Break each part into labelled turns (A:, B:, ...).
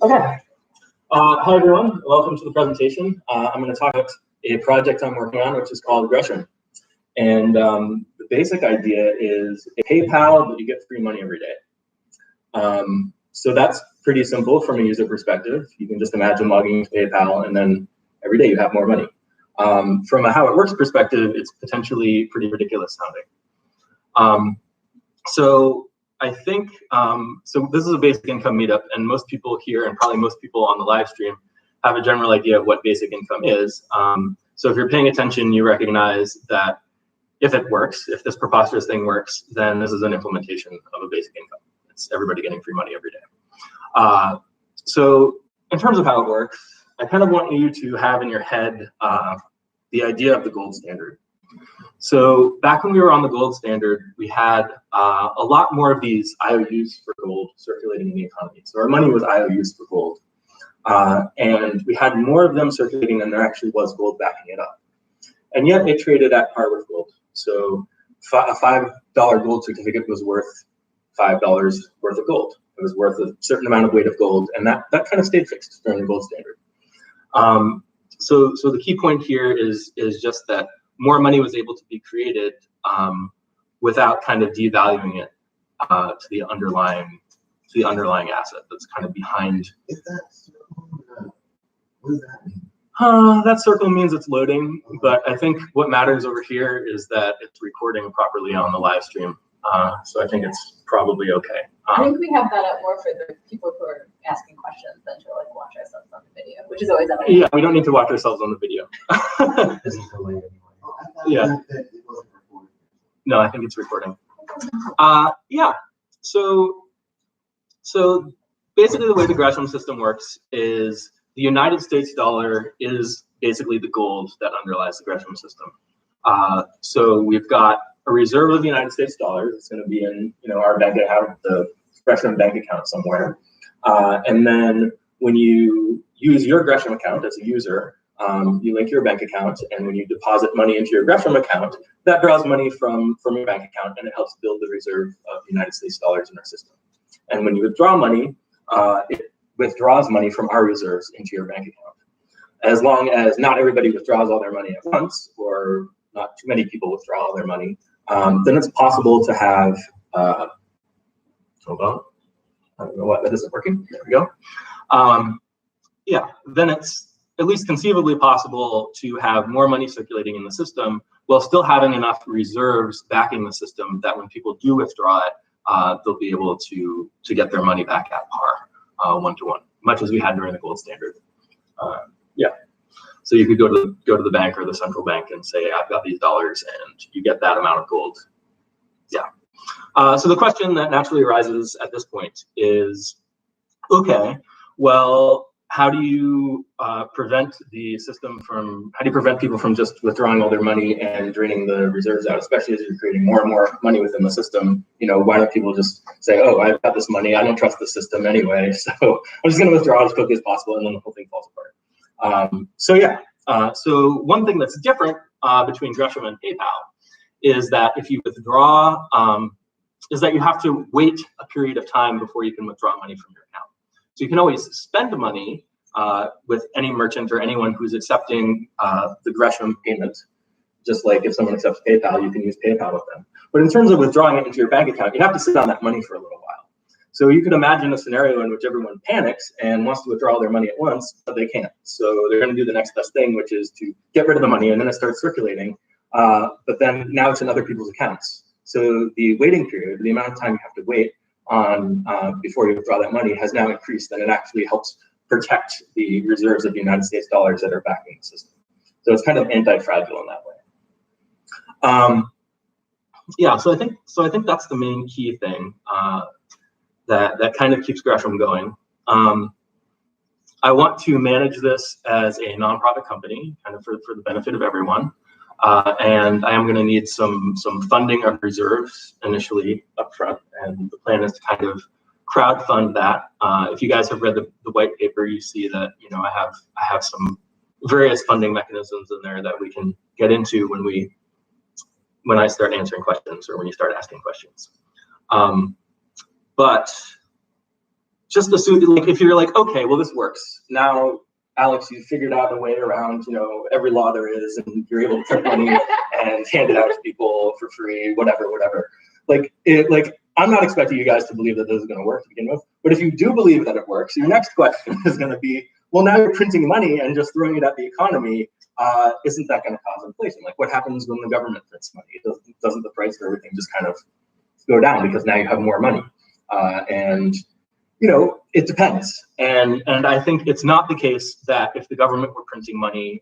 A: Okay. Hi, everyone. Welcome to the presentation. I'm going to talk about a project I'm working on, which is called Greshm. And the basic idea is a PayPal, but you get free money every day. So that's pretty simple from a user perspective. You can just imagine logging into PayPal, and then every day you have more money. From a how it works perspective, it's potentially pretty ridiculous sounding. So I think, so this is a basic income meetup, and most people here, and probably most people on the live stream, have a general idea of what basic income is. So if you're paying attention, you recognize that if it works, if this preposterous thing works, then this is an implementation of a basic income. It's everybody getting free money every day. So in terms of how it works, I kind of want you to have in your head the idea of the gold standard. So back when we were on the gold standard, we had a lot more of these IOUs for gold circulating in the economy. So our money was IOUs for gold. And we had more of them circulating than there actually was gold backing it up. And yet it traded at par with gold. So a $5 gold certificate was worth $5 worth of gold. It was worth a certain amount of weight of gold, and that kind of stayed fixed during the gold standard. So the key point here is just that more money was able to be created without kind of devaluing it to the underlying asset that's kind of behind.
B: Is that circle? What does that mean?
A: That circle means it's loading, but I think what matters over here is that it's recording properly on the live stream. So I think it's probably okay.
C: I think we have that up more for the people who are asking questions than to like watch ourselves on the video, which is always up.
A: Yeah, we don't need to watch ourselves on the video.
B: This is delayed anyway.
A: Yeah.
B: That it wasn't recorded.
A: No, I think it's recording. Yeah. So basically the way the Greshm system works is the United States dollar is basically the gold that underlies the Greshm system. So we've got a reserve of the United States dollars. It's going to be in our bank account, the Greshm bank account somewhere. And then when you use your Greshm account as a user, you link your bank account, and when you deposit money into your Greshm account, that draws money from your bank account, and it helps build the reserve of the United States dollars in our system. And when you withdraw money, it withdraws money from our reserves into your bank account. As long as not everybody withdraws all their money at once, or not too many people withdraw all their money, then it's possible to have, hold on, I don't know what, that isn't working, there we go. Yeah, then it's at least conceivably possible to have more money circulating in the system while still having enough reserves backing the system that when people do withdraw it, they'll be able to get their money back at par, one-to-one, much as we had during the gold standard. Yeah. So you could go to the bank or the central bank and say, I've got these dollars, and you get that amount of gold. Yeah. So the question that naturally arises at this point is, okay, well, how do you prevent the system from, how do you prevent people from just withdrawing all their money and draining the reserves out, especially as you're creating more and more money within the system? Why don't people just say, oh, I've got this money, I don't trust the system anyway, so I'm just gonna withdraw as quickly as possible, and then the whole thing falls apart. So yeah, so one thing that's different between Greshm and PayPal is that if you withdraw, is that you have to wait a period of time before you can withdraw money from your account. So you can always spend money with any merchant or anyone who's accepting the Greshm payment. Just like if someone accepts PayPal, you can use PayPal with them. But in terms of withdrawing it into your bank account, you have to sit on that money for a little while. So you could imagine a scenario in which everyone panics and wants to withdraw their money at once, but they can't. So they're going to do the next best thing, which is to get rid of the money, and then it starts circulating. But then now it's in other people's accounts. So the waiting period, the amount of time you have to wait on before you withdraw that money, has now increased, and it actually helps protect the reserves of the United States dollars that are backing the system. So it's kind of anti-fragile in that way. Yeah, so I think that's the main key thing that kind of keeps Greshm going. I want to manage this as a nonprofit company, kind of for the benefit of everyone. And I am going to need some funding of reserves initially up front, and the plan is to kind of crowdfund that. If you guys have read the white paper, you see that I have some various funding mechanisms in there that we can get into when I start answering questions or when you start asking questions. But just assume, like, if you're like, okay, well, this works. Now, Alex, you figured out a way around, every law there is, and you're able to print money and hand it out to people for free, whatever. Like, I'm not expecting you guys to believe that this is going to work to begin with, but if you do believe that it works, your next question is going to be, well, now you're printing money and just throwing it at the economy. Isn't that going to cause inflation? Like, what happens when the government prints money? Doesn't the price of everything just kind of go down because now you have more money? And it depends. And I think it's not the case that if the government were printing money,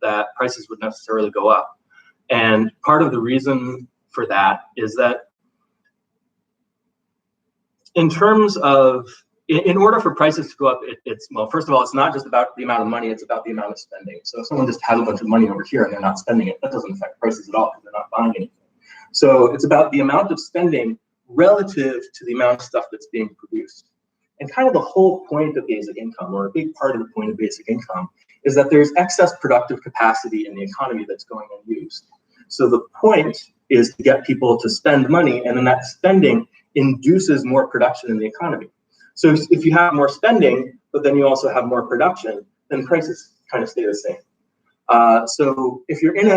A: that prices would necessarily go up. And part of the reason for that is that in terms of, in order for prices to go up, well, first of all, it's not just about the amount of money, it's about the amount of spending. So if someone just has a bunch of money over here and they're not spending it, that doesn't affect prices at all because they're not buying anything. So it's about the amount of spending relative to the amount of stuff that's being produced. And kind of the whole point of basic income, or a big part of the point of basic income, is that there's excess productive capacity in the economy that's going unused. So the point is to get people to spend money, and then that spending induces more production in the economy. So if you have more spending, but then you also have more production, then prices kind of stay the same. So if you're in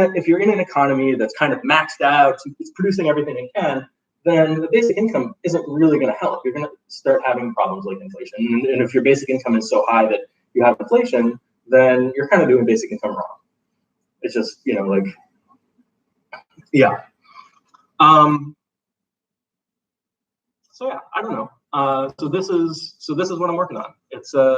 A: an economy that's kind of maxed out, it's producing everything it can, then the basic income isn't really going to help. You're going to start having problems like inflation. And if your basic income is so high that you have inflation, then you're kind of doing basic income wrong. It's just, yeah. So yeah, I don't know. So this is what I'm working on. It's yeah,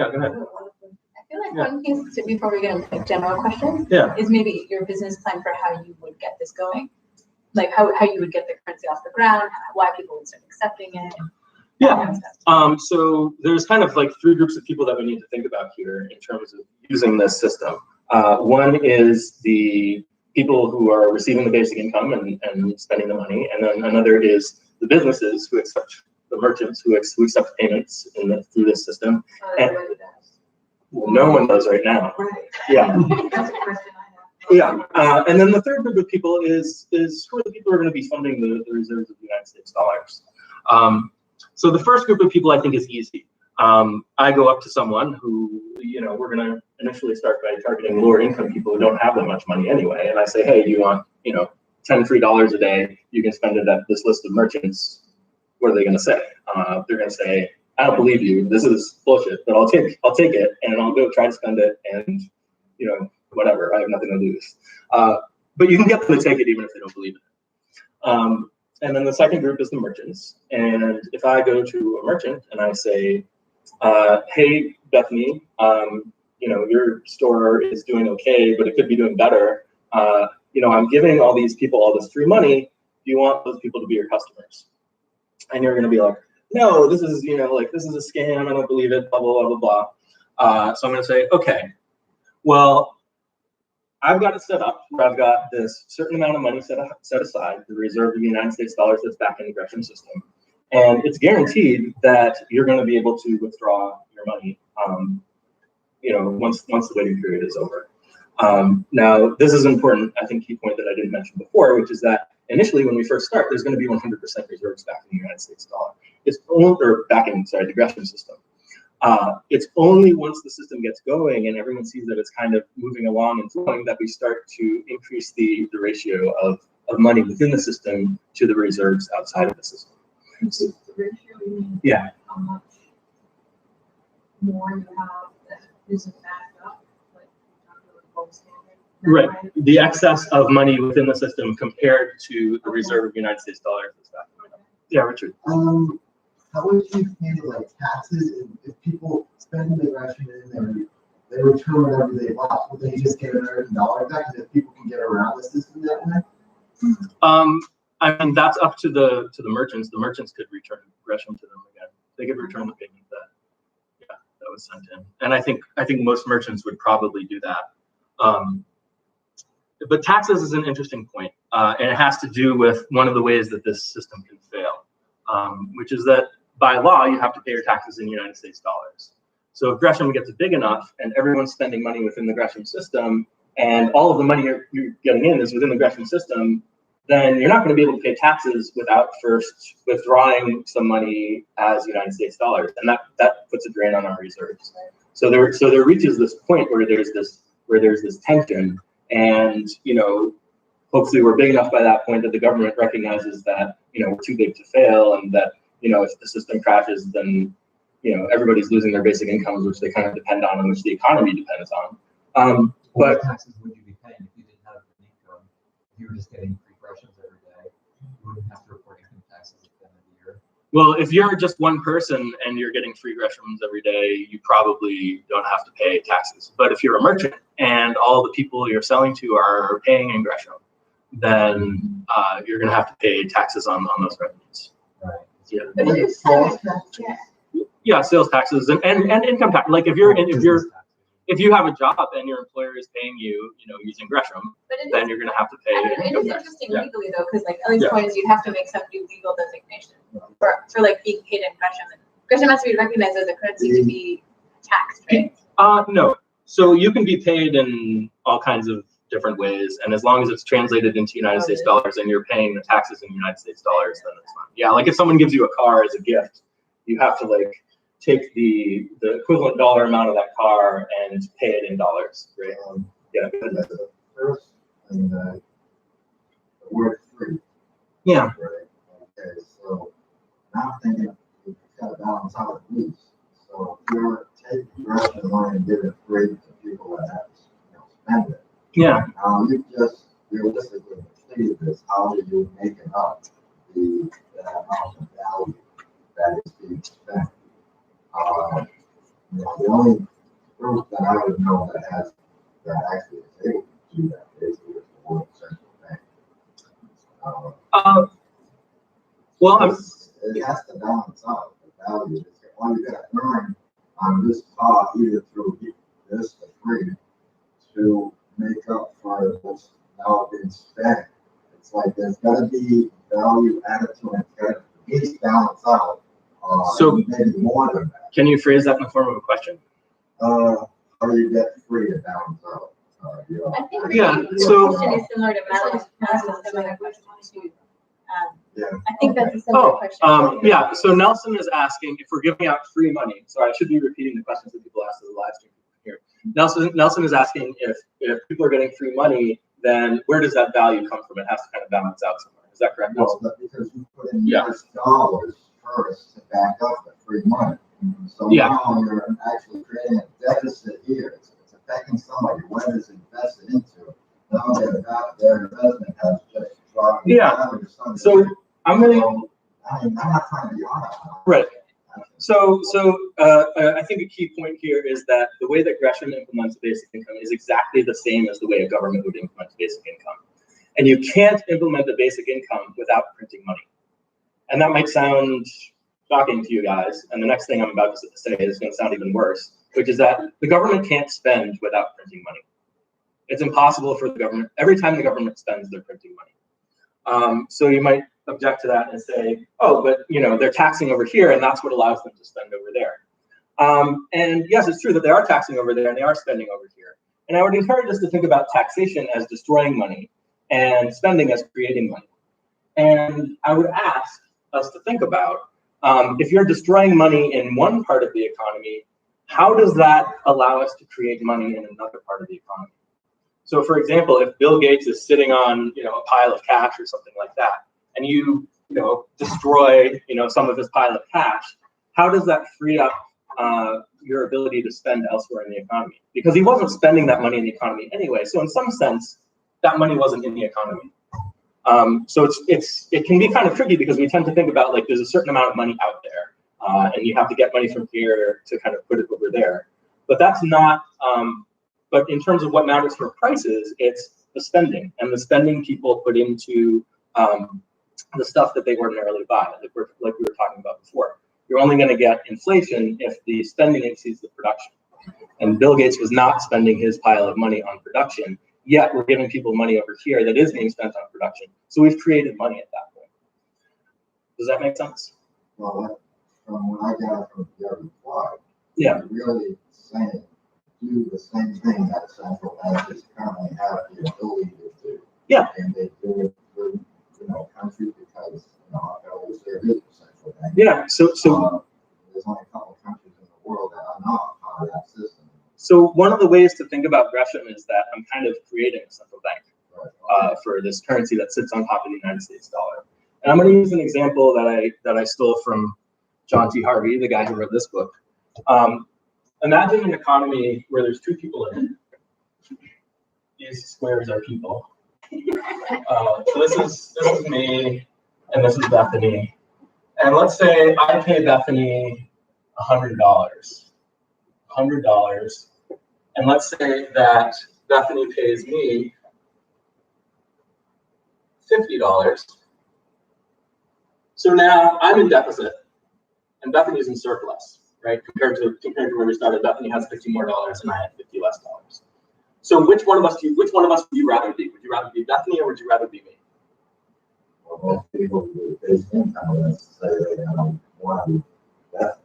A: go ahead.
C: I feel like one piece before we get into like general questions is maybe your business plan for how you would get this going. Like how you would get the currency off the ground, why people would start accepting it.
A: Yeah. Kind of so there's kind of like three groups of people that we need to think about here in terms of using this system. One is the people who are receiving the basic income and spending the money, and then another is the businesses who accept, the merchants who accept payments through this system. And, well, no one does right now. Right. Yeah. That's a question I have. Yeah, and then the third group of people is who are the people who are going to be funding the reserves of the United States dollars. So the first group of people I think is easy. I go up to someone who, we're going to initially start by targeting lower income people who don't have that much money anyway, and I say, hey, do you want, $10 free a day? You can spend it at this list of merchants. What are they going to say? They're going to say, I don't believe you. This is bullshit, but I'll take it, and I'll go try to spend it, and whatever, I have nothing to lose. But you can get them to take it even if they don't believe it. And then the second group is the merchants. And if I go to a merchant and I say, hey, Bethany, your store is doing okay, but it could be doing better. I'm giving all these people all this free money. Do you want those people to be your customers? And you're going to be like, no, this is, this is a scam. I don't believe it, blah, blah, blah, blah, blah. So I'm going to say, okay, well, I've got it set up where I've got this certain amount of money set aside, the reserve of the United States dollars that's back in the Greshm system. And it's guaranteed that you're going to be able to withdraw your money, once the waiting period is over. Now, this is an important, I think, key point that I didn't mention before, which is that initially when we first start, there's going to be 100% reserves back in the United States dollar. It's only, or back in, the Greshm system. It's only once the system gets going and everyone sees that it's kind of moving along and flowing that we start to increase the ratio of money within the system to the reserves outside of the system.
D: So the ratio, you mean how much more you have that isn't backed up, like the gold standard?
A: Right. The excess of money within the system compared to the reserve of the United States dollars that's back. Yeah, Richard.
B: How would you handle like taxes if people spend the Greshm and they return whatever they bought? Would they just get $1 back? And if people can get around the system that way?
A: I mean, that's up to the merchants. The merchants could return Greshm to them again. They could return the payment that was sent in. And I think most merchants would probably do that. But taxes is an interesting point, and it has to do with one of the ways that this system can fail, which is that by law, you have to pay your taxes in United States dollars. So if Greshm gets big enough and everyone's spending money within the Greshm system and all of the money you're getting in is within the Greshm system, then you're not going to be able to pay taxes without first withdrawing some money as United States dollars, and that puts a drain on our reserves. So there reaches this point where there's this tension, and hopefully we're big enough by that point that the government recognizes that we're too big to fail, and that if the system crashes, then everybody's losing their basic incomes, which they kind of depend on, and which the economy depends on.
E: What taxes would you be paying if you didn't have an income? If you were just getting free Greshams every day, you wouldn't have to report income taxes at the end of the year.
A: Well, if you're just one person and you're getting free Greshams every day, you probably don't have to pay taxes. But if you're a merchant and all the people you're selling to are paying in Gresham, then you're going to have to pay taxes on those revenues.
E: Right.
A: Yeah.
C: But it is sales tax,
A: Yeah, sales taxes and income tax. Like if you have a job and your employer is paying you, using Gresham, then you're going to have to pay.
C: It is interesting legally though, because Alex point is you'd have to make some new legal designation for being paid in Gresham. And Gresham has to be recognized as a currency to be taxed, right?
A: No. So you can be paid in all kinds of different ways, and as long as it's translated into United States dollars and you're paying the taxes in United States dollars, then it's fine. Yeah, like if someone gives you a car as a gift, you have to take the equivalent dollar amount of that car and pay it in dollars, right? Yeah.
B: The first thing that the word free.
A: Yeah.
B: Right. Okay, so now I'm thinking we've got to balance out the lease. So if you're taking Gresham money and giving it free to people that have to spend it.
A: Yeah.
B: You just realistically completed this. How do you make it up the amount of value that is being spent? The only group that I would know that actually is able to do that is the World Central Bank. It has to balance out the value. All you got to earn on this cost, either through this for free, to make up for what's now being spent. It's like there's got to be value added to it. It's got to at least balance out.
A: So
B: maybe more than that.
A: Can you phrase that in the form of a question?
B: How do you get free to balance out?
C: I think
A: so
C: the question is similar to Mal's similar question too.
B: Yeah.
C: I think that's a similar question.
A: Yeah. So Nelson is asking if we're giving out free money. So I should be repeating the questions that people asked in the live stream here. Nelson is asking if people are getting free money, then where does that value come from? It has to kind of balance out somewhere. Is that correct, Nelson?
B: Well, because you put in US dollars first to back up the free money. So now you're actually creating a deficit here. It's affecting somebody, whether it's invested into. Now their investment has just dropped.
A: So I'm going to.
B: I'm not trying to be honest.
A: Right. So I think a key point here is that the way that Gresham implements basic income is exactly the same as the way a government would implement basic income. And you can't implement the basic income without printing money. And that might sound shocking to you guys. And the next thing I'm about to say is going to sound even worse, which is that the government can't spend without printing money. It's impossible for the government. Every time the government spends, they're printing money. So you might object to that and say, oh, but they're taxing over here, and that's what allows them to spend over there. And yes, it's true that they are taxing over there and they are spending over here. And I would encourage us to think about taxation as destroying money and spending as creating money. And I would ask us to think about, if you're destroying money in one part of the economy, how does that allow us to create money in another part of the economy? So for example, if Bill Gates is sitting on a pile of cash or something like that, and you destroy some of his pile of cash, how does that free up your ability to spend elsewhere in the economy? Because he wasn't spending that money in the economy anyway. So in some sense, that money wasn't in the economy. So it can be kind of tricky because we tend to think about like there's a certain amount of money out there, and you have to get money from here to kind of put it over there. But that's not. But in terms of what matters for prices, it's the spending, and the spending people put into the stuff that they ordinarily buy, like we were talking about before. You're only going to get inflation if the spending exceeds the production. And Bill Gates was not spending his pile of money on production, yet we're giving people money over here that is being spent on production. So we've created money at that point. Does that make sense?
B: Well, from what I got from your reply,
A: you're
B: really saying do the same thing that central banks currently have the ability to do.
A: Yeah.
B: And they do it through
A: Yeah. So
B: there's only a couple of countries in the world that are not part of that system.
A: So one of the ways to think about Greshm is that I'm kind of creating a central bank for this currency that sits on top of the United States dollar. And I'm going to use an example that I stole from John T. Harvey, the guy who wrote this book. Imagine an economy where there's two people in it. These squares are people. So this is me, and this is Bethany. And let's say I pay Bethany $100. $100. And let's say that Bethany pays me $50. So now I'm in deficit, and Bethany's in surplus, right? Compared to where we started, Bethany has $50 more, and I have $50 less. So which one of us would you rather be? Would you rather be Bethany, or would you rather be me?
B: Well, most people who face income necessarily don't want to be Bethany.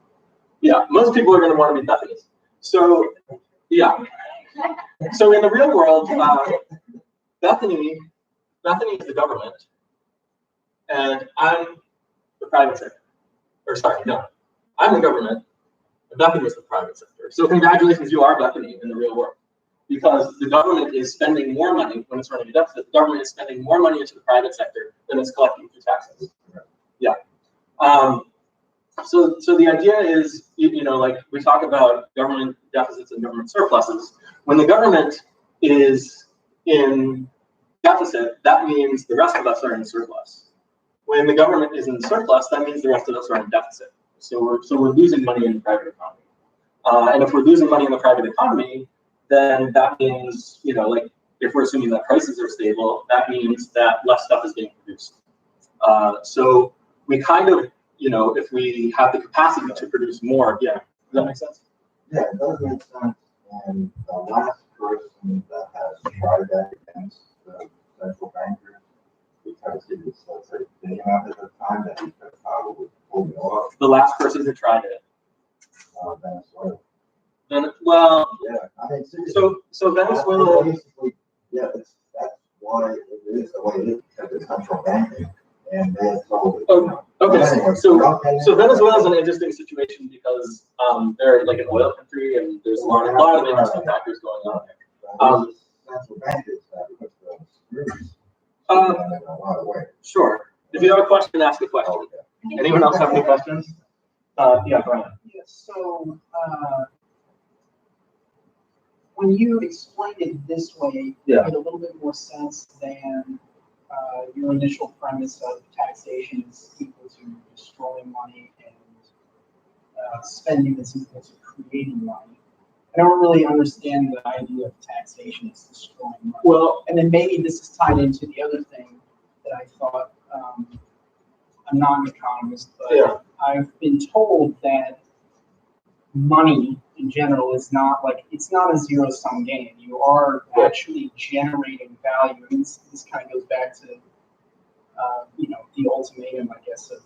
B: Yeah, most people are going to want to be Bethany. So, yeah. So in the real world, Bethany is the government, and I'm the private sector. Or sorry, no, I'm the government, and Bethany is the private sector. So congratulations, you are Bethany in the real world, because the government is spending more money when it's running a deficit. The government is spending more money into the private sector than it's collecting through taxes. Yeah. So the idea is, like we talk about government deficits and government surpluses. When the government is in deficit, that means the rest of us are in surplus. When the government is in surplus, that means the rest of us are in deficit. So we're losing money in the private economy. And if we're losing money in the private economy, then that means, like if we're assuming that prices are stable, that means that less stuff is being produced. So we kind of, if we have the capacity to produce more, yeah. Does that make sense? Yeah, it does make sense. And the last person that has tried that against the central bankers, because he was, let's say, big enough at the time that he could probably pull it off.
A: The last person who tried it.
B: Venezuela.
A: Well,
B: yeah, I mean,
A: so Venezuela.
B: Basically, yeah, that's why it is the way it is, because it's central banking, and they're told.
A: Okay, so Venezuela is an interesting situation because they're like an oil country, and there's a lot of interesting factors going on.
B: Central bankers that put the screws
A: in
B: a lot of ways.
A: Sure. If you have a question, ask a question.
B: Okay.
A: Anyone else have any questions? Yeah, Brian.
F: Yes. So when you explained it this way, it made a little bit more sense than your initial premise of taxation is equal to destroying money and spending is equal to creating money. I don't really understand the idea of taxation as destroying money.
A: Well,
F: and then maybe this is tied into the other thing that I thought. I'm not an economist, but I've been told that money in general is not it's not a zero-sum game. You are actually generating value. And this kind of goes back to the ultimatum, I guess, of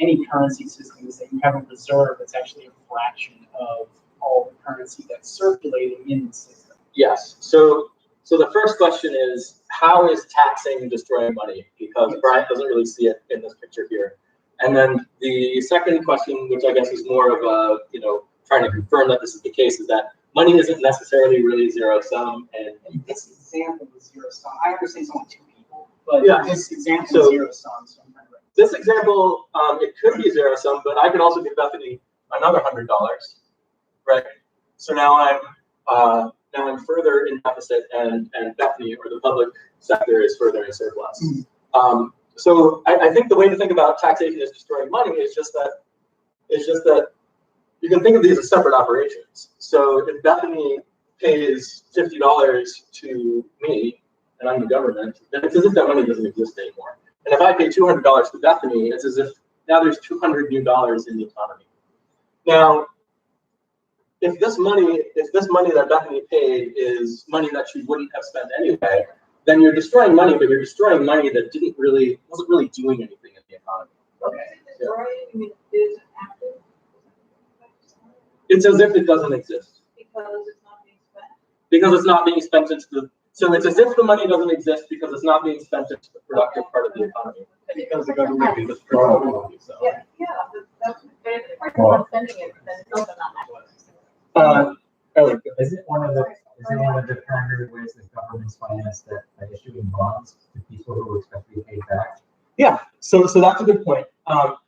F: any currency system is that you have a reserve that's actually a fraction of all the currency that's circulating in the system.
A: Yes. So the first question is, how is taxing destroying money? Because Brian doesn't really see it in this picture here. And then the second question, which I guess is more of a, trying to confirm that this is the case, is that money isn't necessarily really zero sum. And
F: this example is zero sum. I understand it's only two people, but this example is zero sum. So I'm kind of
A: this example, it could be zero sum, but I could also give Bethany another $100, right? So now I'm further in deficit, and Bethany, or the public sector, is further in surplus. So I think the way to think about taxation as destroying money is just that you can think of these as separate operations. So if Bethany pays $50 to me, and I'm the government, then it's as if that money doesn't exist anymore. And if I pay $200 to Bethany, it's as if now there's $200 new in the economy. Now, if this money that Bethany paid is money that she wouldn't have spent anyway, then you're destroying money, but you're destroying money that wasn't really doing anything in the economy.
D: Okay. Is it active?
A: It's as if it doesn't exist.
D: Because it's not being spent.
A: Because it's not being spent So it's as if the money doesn't exist because it's not being spent into the productive part of the economy. And because the government can just print more money, so.
C: Yeah, that's, but if we're not spending it, then it's also not
A: Alex,
E: Is it one of the primary ways that governments finance that by issuing bonds to people who expect to be paid back?
A: yeah, so that's a good point.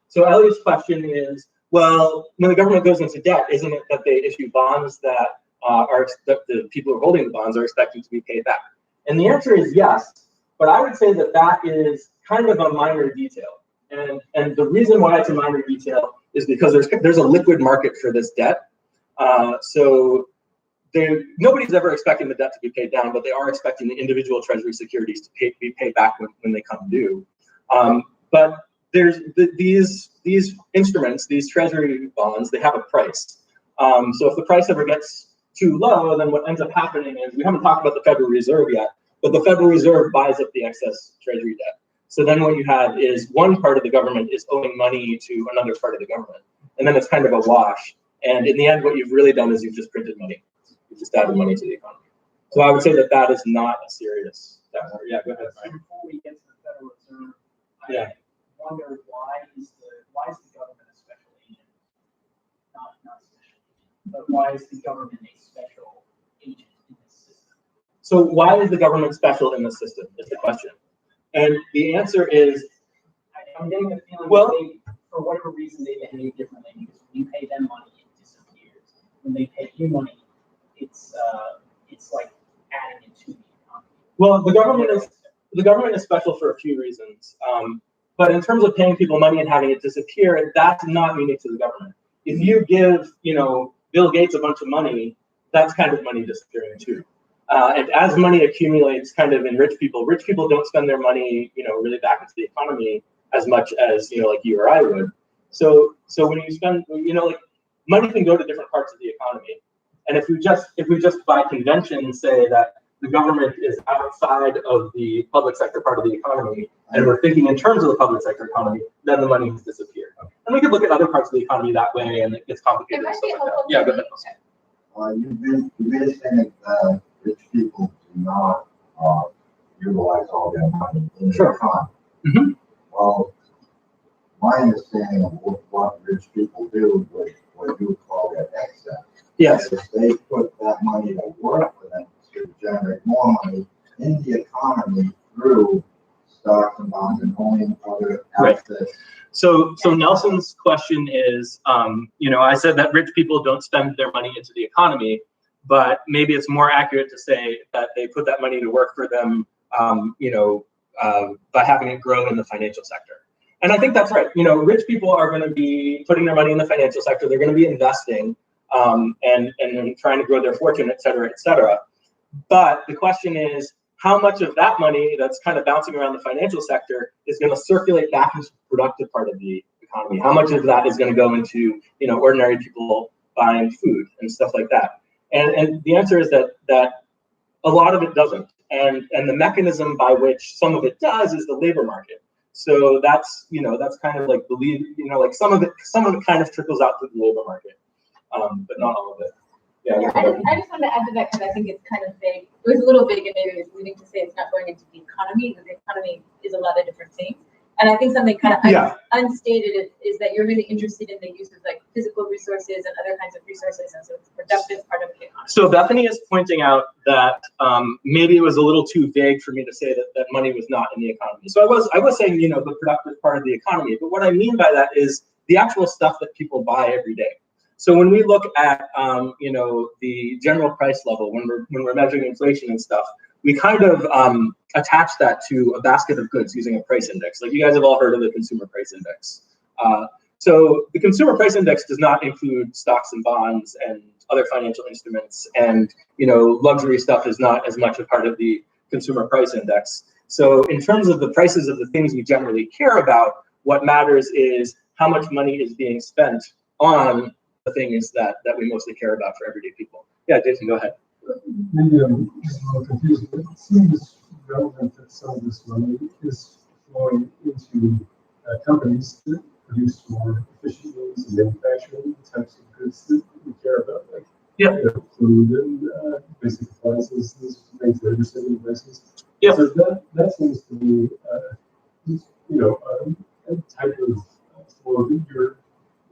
A: So Elliot's question is, well, when the government goes into debt, isn't it that they issue bonds that that the people who are holding the bonds are expecting to be paid back? And the answer is yes, but I would say that that is kind of a minor detail. And the reason why it's a minor detail is because there's a liquid market for this debt. So nobody's ever expecting the debt to be paid down, but they are expecting the individual treasury securities to be paid back when they come due. But there's these instruments, these treasury bonds, they have a price. So if the price ever gets too low, then what ends up happening is, we haven't talked about the Federal Reserve yet, but the Federal Reserve buys up the excess treasury debt. So then what you have is one part of the government is owing money to another part of the government. And then it's kind of a wash. And in the end, what you've really done is you've just printed money. You've just added money to the economy. So I would say that that is not a serious factor. Yeah, go ahead, Brian.
F: Before we get to the Federal Reserve,
A: Yeah.
F: I wonder why is the government a special agent? Not a special agent, but why is the government a special agent in this system?
A: So why is the government special in the system is the question. And the answer is,
F: I'm getting the feeling
A: well,
F: that they, for whatever reason, they behave differently, because when you pay them money, it disappears. When they pay you money, it's like adding it to the economy.
A: well, the government is special for a few reasons. But in terms of paying people money and having it disappear, that's not unique to the government. If you give, Bill Gates a bunch of money, that's kind of money disappearing too. And as money accumulates kind of in rich people don't spend their money, really back into the economy as much as, like you or I would. So when you spend, money can go to different parts of the economy. And if we just by convention say that the government is outside of the public sector part of the economy, and we're thinking in terms of the public sector economy, then the money has disappeared. And we could look at other parts of the economy that way, and it gets complicated and stuff like that. Yeah, go ahead.
B: You made saying that rich people do not utilize all their money in the economy.
A: Mm-hmm.
B: Well, my understanding of what rich people do is what you would call their excess.
A: Yes.
B: If they put that money to work for them to generate more money in the economy through stocks and bonds and owning other assets.
A: Right. So Nelson's question is, I said that rich people don't spend their money into the economy, but maybe it's more accurate to say that they put that money to work for them, by having it grow in the financial sector. And I think that's right. Rich people are going to be putting their money in the financial sector. They're going to be investing and trying to grow their fortune, et cetera, et cetera. But the question is, how much of that money that's kind of bouncing around the financial sector is going to circulate back into the productive part of the economy? How much of that is going to go into, ordinary people buying food and stuff like that? And the answer is that a lot of it doesn't. And the mechanism by which some of it does is the labor market. So that's kind of like some of it kind of trickles out to the labor market, but not all of it. Yeah,
C: I just wanted to add to that because I think it's kind of vague. It was a little big and maybe it was leading to say it's not going into the economy, but the economy is a lot of different things. And I think something kind of unstated is that you're really interested in the use of like physical resources and other kinds of resources, and so it's a productive part of the economy.
A: So Bethany is pointing out that maybe it was a little too vague for me to say that money was not in the economy. So I was saying, the productive part of the economy, but what I mean by that is the actual stuff that people buy every day. So when we look at the general price level, when we're measuring inflation and stuff, we kind of attach that to a basket of goods using a price index. Like you guys have all heard of the consumer price index. So the consumer price index does not include stocks and bonds and other financial instruments, and luxury stuff is not as much a part of the consumer price index. So in terms of the prices of the things we generally care about, what matters is how much money is being spent on the things that we mostly care about for everyday people. Yeah, Jason, go ahead.
G: Maybe I'm just a little confused, but it seems relevant that some of this money is flowing into companies that produce more efficient means of manufacturing the types of goods that we care about, like food and basic appliances, things labor saving devices.
A: Yeah.
G: So that seems to be, a type of flow that you're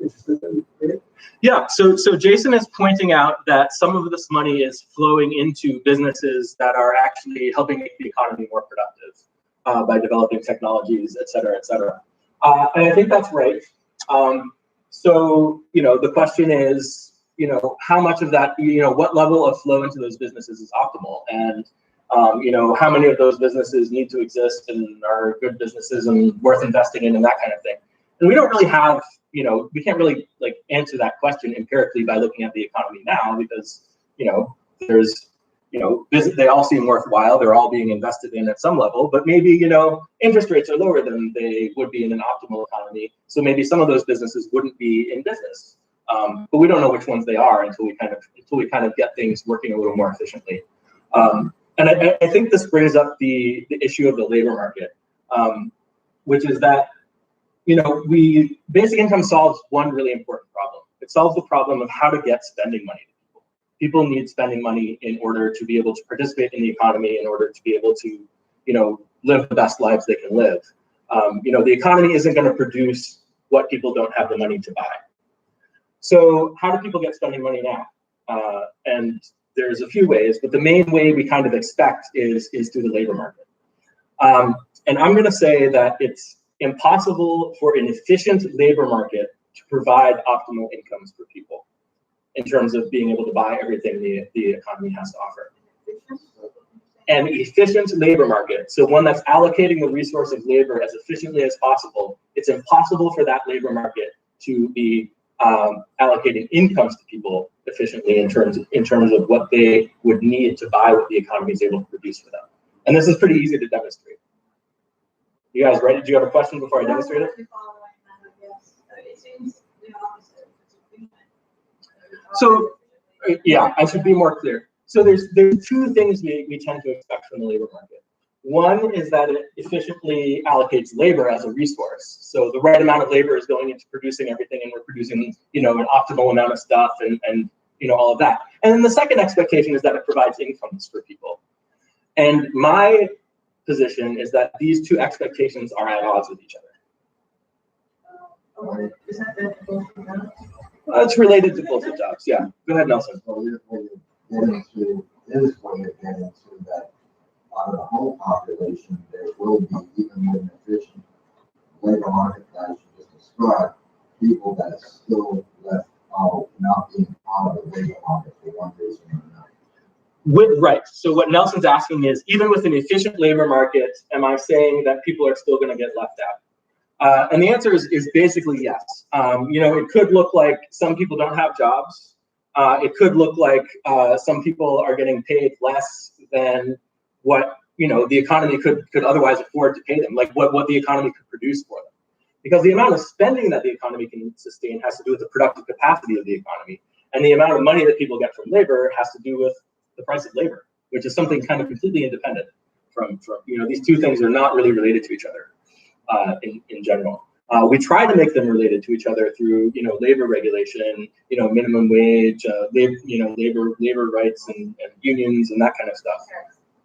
G: interested in, right?
A: Yeah, so Jason is pointing out that some of this money is flowing into businesses that are actually helping make the economy more productive by developing technologies, et cetera, et cetera. And I think that's right. So, the question is, how much of that, what level of flow into those businesses is optimal? And, how many of those businesses need to exist and are good businesses and worth investing in and that kind of thing. And we don't really have, we can't really answer that question empirically by looking at the economy now because, there's, they all seem worthwhile. They're all being invested in at some level, but maybe, interest rates are lower than they would be in an optimal economy. So maybe some of those businesses wouldn't be in business. But we don't know which ones they are until we kind of get things working a little more efficiently. And I think this brings up the issue of the labor market, which is that, basic income solves one really important problem. It solves the problem of how to get spending money to people. People need spending money in order to be able to participate in the economy, in order to be able to, live the best lives they can live. The economy isn't going to produce what people don't have the money to buy. So how do people get spending money now? And there's a few ways, but the main way we kind of expect is through the labor market. And I'm going to say that it's impossible for an efficient labor market to provide optimal incomes for people in terms of being able to buy everything the economy has to offer. An efficient labor market, so one that's allocating the resource of labor as efficiently as possible, it's impossible for that labor market to be allocating incomes to people efficiently in terms of what they would need to buy what the economy is able to produce for them. And this is pretty easy to demonstrate. You guys ready? Do you have a question before I demonstrate it? So, yeah, I should be more clear. So there's two things we tend to expect from the labor market. One is that it efficiently allocates labor as a resource. So the right amount of labor is going into producing everything, and we're producing, an optimal amount of stuff and all of that. And then the second expectation is that it provides incomes for people. And my position is that these two expectations are at odds with each other. It's related to both the jobs, yeah. Go ahead, Nelson.
B: So this way of getting to that out of the whole population, there will be, even with an efficient labor market that you just described, people that are still left out, not being part of the labor market for one reason or another.
A: Right. So what Nelson's asking is, even with an efficient labor market, am I saying that people are still going to get left out? And the answer is basically yes. It could look like some people don't have jobs. It could look like some people are getting paid less than what the economy could otherwise afford to pay them, like what the economy could produce for them. Because the amount of spending that the economy can sustain has to do with the productive capacity of the economy. And the amount of money that people get from labor has to do with the price of labor, which is something kind of completely independent from these two things are not really related to each other in general. We try to make them related to each other through, labor regulation, minimum wage, labor rights and unions and that kind of stuff.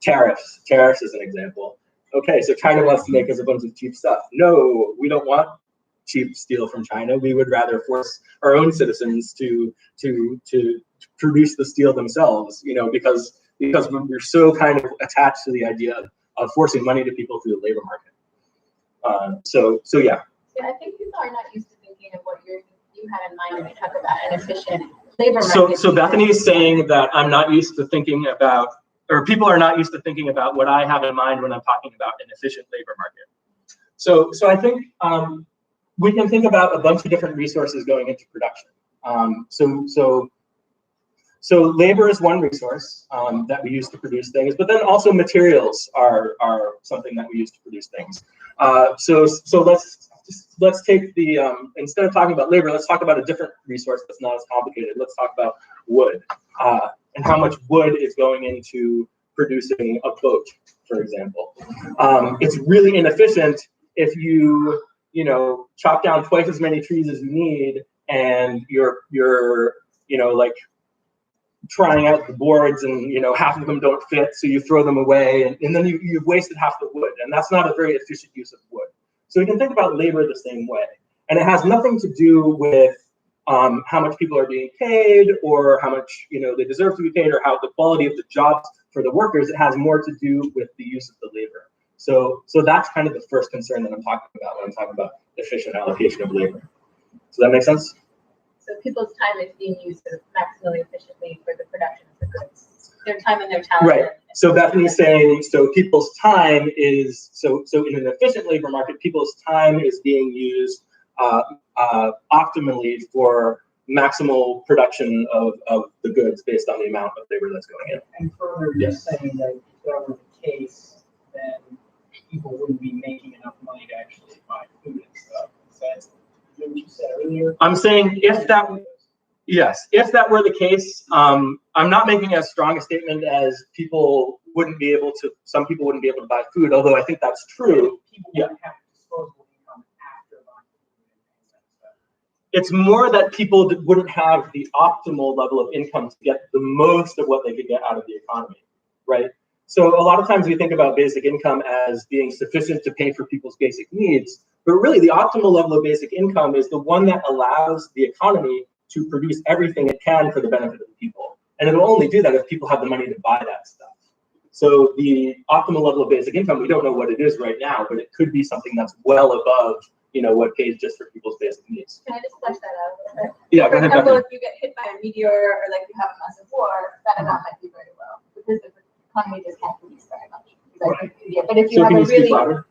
A: Tariffs is an example. Okay, so China wants to make us a bunch of cheap stuff. No, we don't want cheap steel from China. We would rather force our own citizens to produce the steel themselves, because we're so kind of attached to the idea of forcing money to people through the labor market. So yeah.
C: Yeah, I think people are not used to thinking of what you had in mind when you talk about an efficient labor market. So
A: Bethany is saying that I'm not used to thinking about, or people are not used to thinking about what I have in mind when I'm talking about an efficient labor market. So I think we can think about a bunch of different resources going into production. So labor is one resource that we use to produce things, but then also materials are something that we use to produce things. So let's take the instead of talking about labor, let's talk about a different resource that's not as complicated. Let's talk about wood and how much wood is going into producing a boat, for example. It's really inefficient if you chop down twice as many trees as you need, and you're trying out the boards, and half of them don't fit, so you throw them away, and then you've wasted half the wood, and that's not a very efficient use of wood. So you can think about labor the same way, and it has nothing to do with how much people are being paid, or how much they deserve to be paid, or how the quality of the jobs for the workers. It has more to do with the use of the labor. So that's kind of the first concern that I'm talking about when I'm talking about efficient allocation of labor. Does that make sense?
C: So people's time is being used sort of maximally efficiently for the production of the goods. Their time and their talent.
A: Right. So Bethany's saying, so people's time is, so in an efficient labor market, people's time is being used optimally for maximal production of the goods based on the amount of labor that's going in.
F: And further, you're saying that if that were the case, then people wouldn't be making enough money to actually buy food and stuff. That's what you said earlier.
A: I'm saying if that were the case, I'm not making as strong a statement as some people wouldn't be able to buy food, although I think that's true.
F: People wouldn't have disposable income after buying food.
A: It's more that people wouldn't have the optimal level of income to get the most of what they could get out of the economy, right? So a lot of times we think about basic income as being sufficient to pay for people's basic needs, but really the optimal level of basic income is the one that allows the economy to produce everything it can for the benefit of the people. And it'll only do that if people have the money to buy that stuff. So the optimal level of basic income, we don't know what it is right now, but it could be something that's well above, what pays just for people's basic needs.
C: Can I just flesh that out a little bit?
A: Yeah,
C: For
A: go ahead,
C: example,
A: Bethany.
C: if you get hit by a meteor or like you have a massive war, that amount might be very low because the economy just can't produce very much. But if you
A: So
C: have
A: can
C: a
A: you speak
C: really,
A: louder?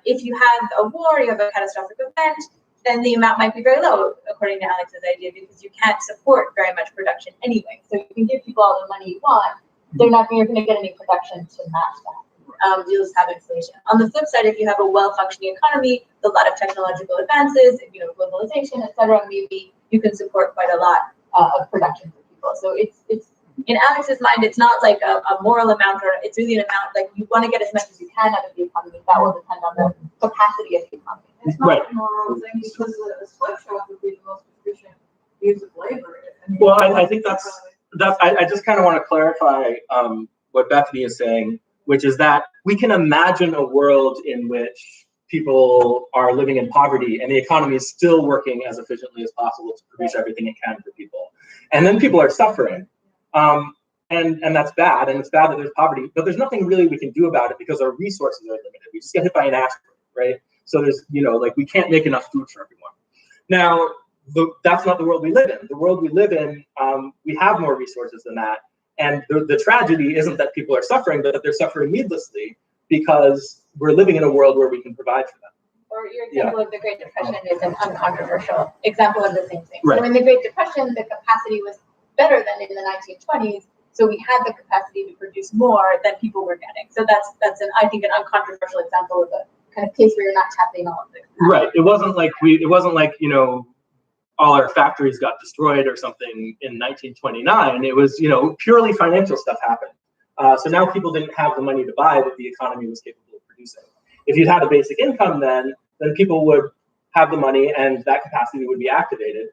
C: if you have a war, you have a catastrophic event, then the amount might be very low, according to Alex's idea, because you can't support very much production anyway. So you can give people all the money you want, you're not going to get any production to match that. You'll just have inflation. On the flip side, if you have a well-functioning economy, a lot of technological advances, globalization, et cetera, maybe you can support quite a lot of production for people. So it's in Alex's mind, it's not like a moral amount, or it's really an amount like you want to get as much as you can out of the economy. That will depend on the capacity of the economy.
D: It's not a moral thing because a sweatshop would be the most efficient use of labor.
A: Well, I think I just kind of want to clarify what Bethany is saying, which is that we can imagine a world in which people are living in poverty and the economy is still working as efficiently as possible to produce everything it can for people. And then people are suffering. And that's bad, and it's bad that there's poverty, but there's nothing really we can do about it because our resources are limited. We just get hit by an asteroid, right? So there's, we can't make enough food for everyone. Now, that's not the world we live in. The world we live in, we have more resources than that. And the tragedy isn't that people are suffering, but that they're suffering needlessly because we're living in a world where we can provide for them.
C: Or your example of the Great Depression is an uncontroversial example of the same thing.
A: Right.
C: So in the Great Depression, the capacity was better than in the 1920s. So we had the capacity to produce more than people were getting. So that's I think an uncontroversial example of a kind of case where you're not tapping all of it.
A: Right. It wasn't like all our factories got destroyed or something in 1929. It was, purely financial stuff happened. So now people didn't have the money to buy what the economy was capable of producing. If you'd had a basic income then people would have the money and that capacity would be activated.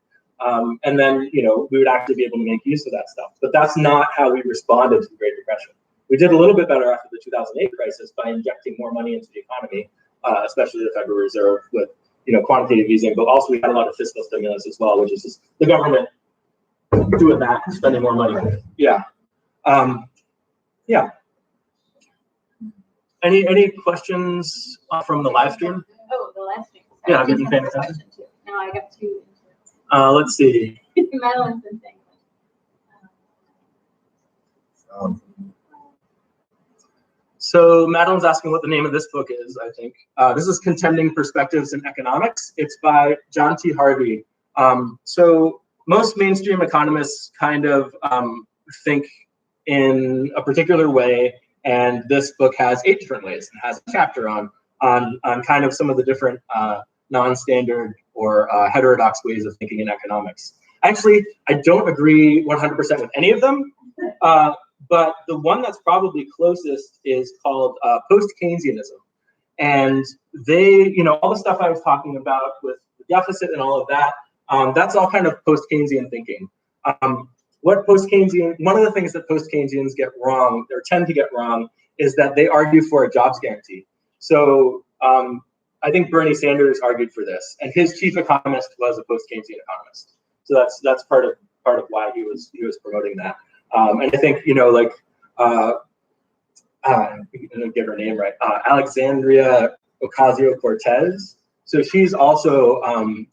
A: And then, we would actually be able to make use of that stuff. But that's not how we responded to the Great Depression. We did a little bit better after the 2008 crisis by injecting more money into the economy, especially the Federal Reserve with, quantitative easing, but also we had a lot of fiscal stimulus as well, which is just the government doing that, spending more money. Yeah. Yeah. Any questions from the live stream?
C: Oh, the live stream.
A: Yeah, have you been paying attention?
C: No, I got two.
A: Let's see.
C: Madeline's been saying.
A: So Madeline's asking what the name of this book is, I think. This is Contending Perspectives in Economics. It's by John T. Harvey. So most mainstream economists kind of think in a particular way, and this book has 8 different ways. It has a chapter on kind of some of the different non-standard or heterodox ways of thinking in economics. Actually, I don't agree 100% with any of them. But the one that's probably closest is called post-Keynesianism. And they, all the stuff I was talking about with the deficit and all of that, that's all kind of post-Keynesian thinking. what post-Keynesian, one of the things that post-Keynesians get wrong, or tend to get wrong, is that they argue for a jobs guarantee. So I think Bernie Sanders argued for this, and his chief economist was a post-Keynesian economist. So that's part of why he was promoting that. And I think, you know, like I'm gonna get her name right, Alexandria Ocasio-Cortez. So she's also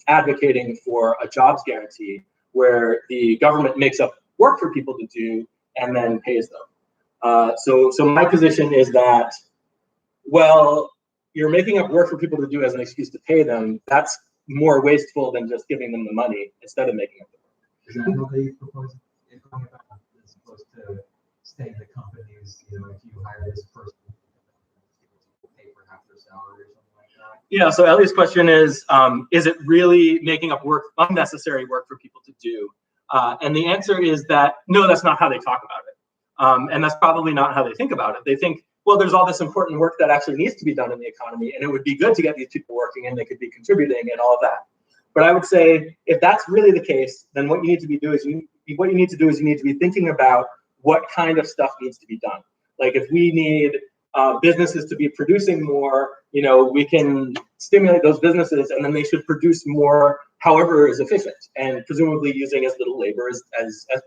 A: advocating for a jobs guarantee where the government makes up work for people to do and then pays them. So my position is that, well, you're making up work for people to do as an excuse to pay them. That's more wasteful than just giving them the money instead of making up the work.
E: Is that how they propose it going about, as opposed to staying the companies, you know, if you hire this person, pay for half their salary or something like that?
A: Yeah, so Ellie's question is it really making up work, unnecessary work for people to do? And the answer is that, no, that's not how they talk about it. And that's probably not how they think about it. They think, well, there's all this important work that actually needs to be done in the economy, and it would be good to get these people working and they could be contributing and all of that. But I would say, if that's really the case, then what you need to be doing is you need to be thinking about what kind of stuff needs to be done. Like if we need businesses to be producing more, you know, we can stimulate those businesses, and then they should produce more however is efficient, and presumably using as little labor as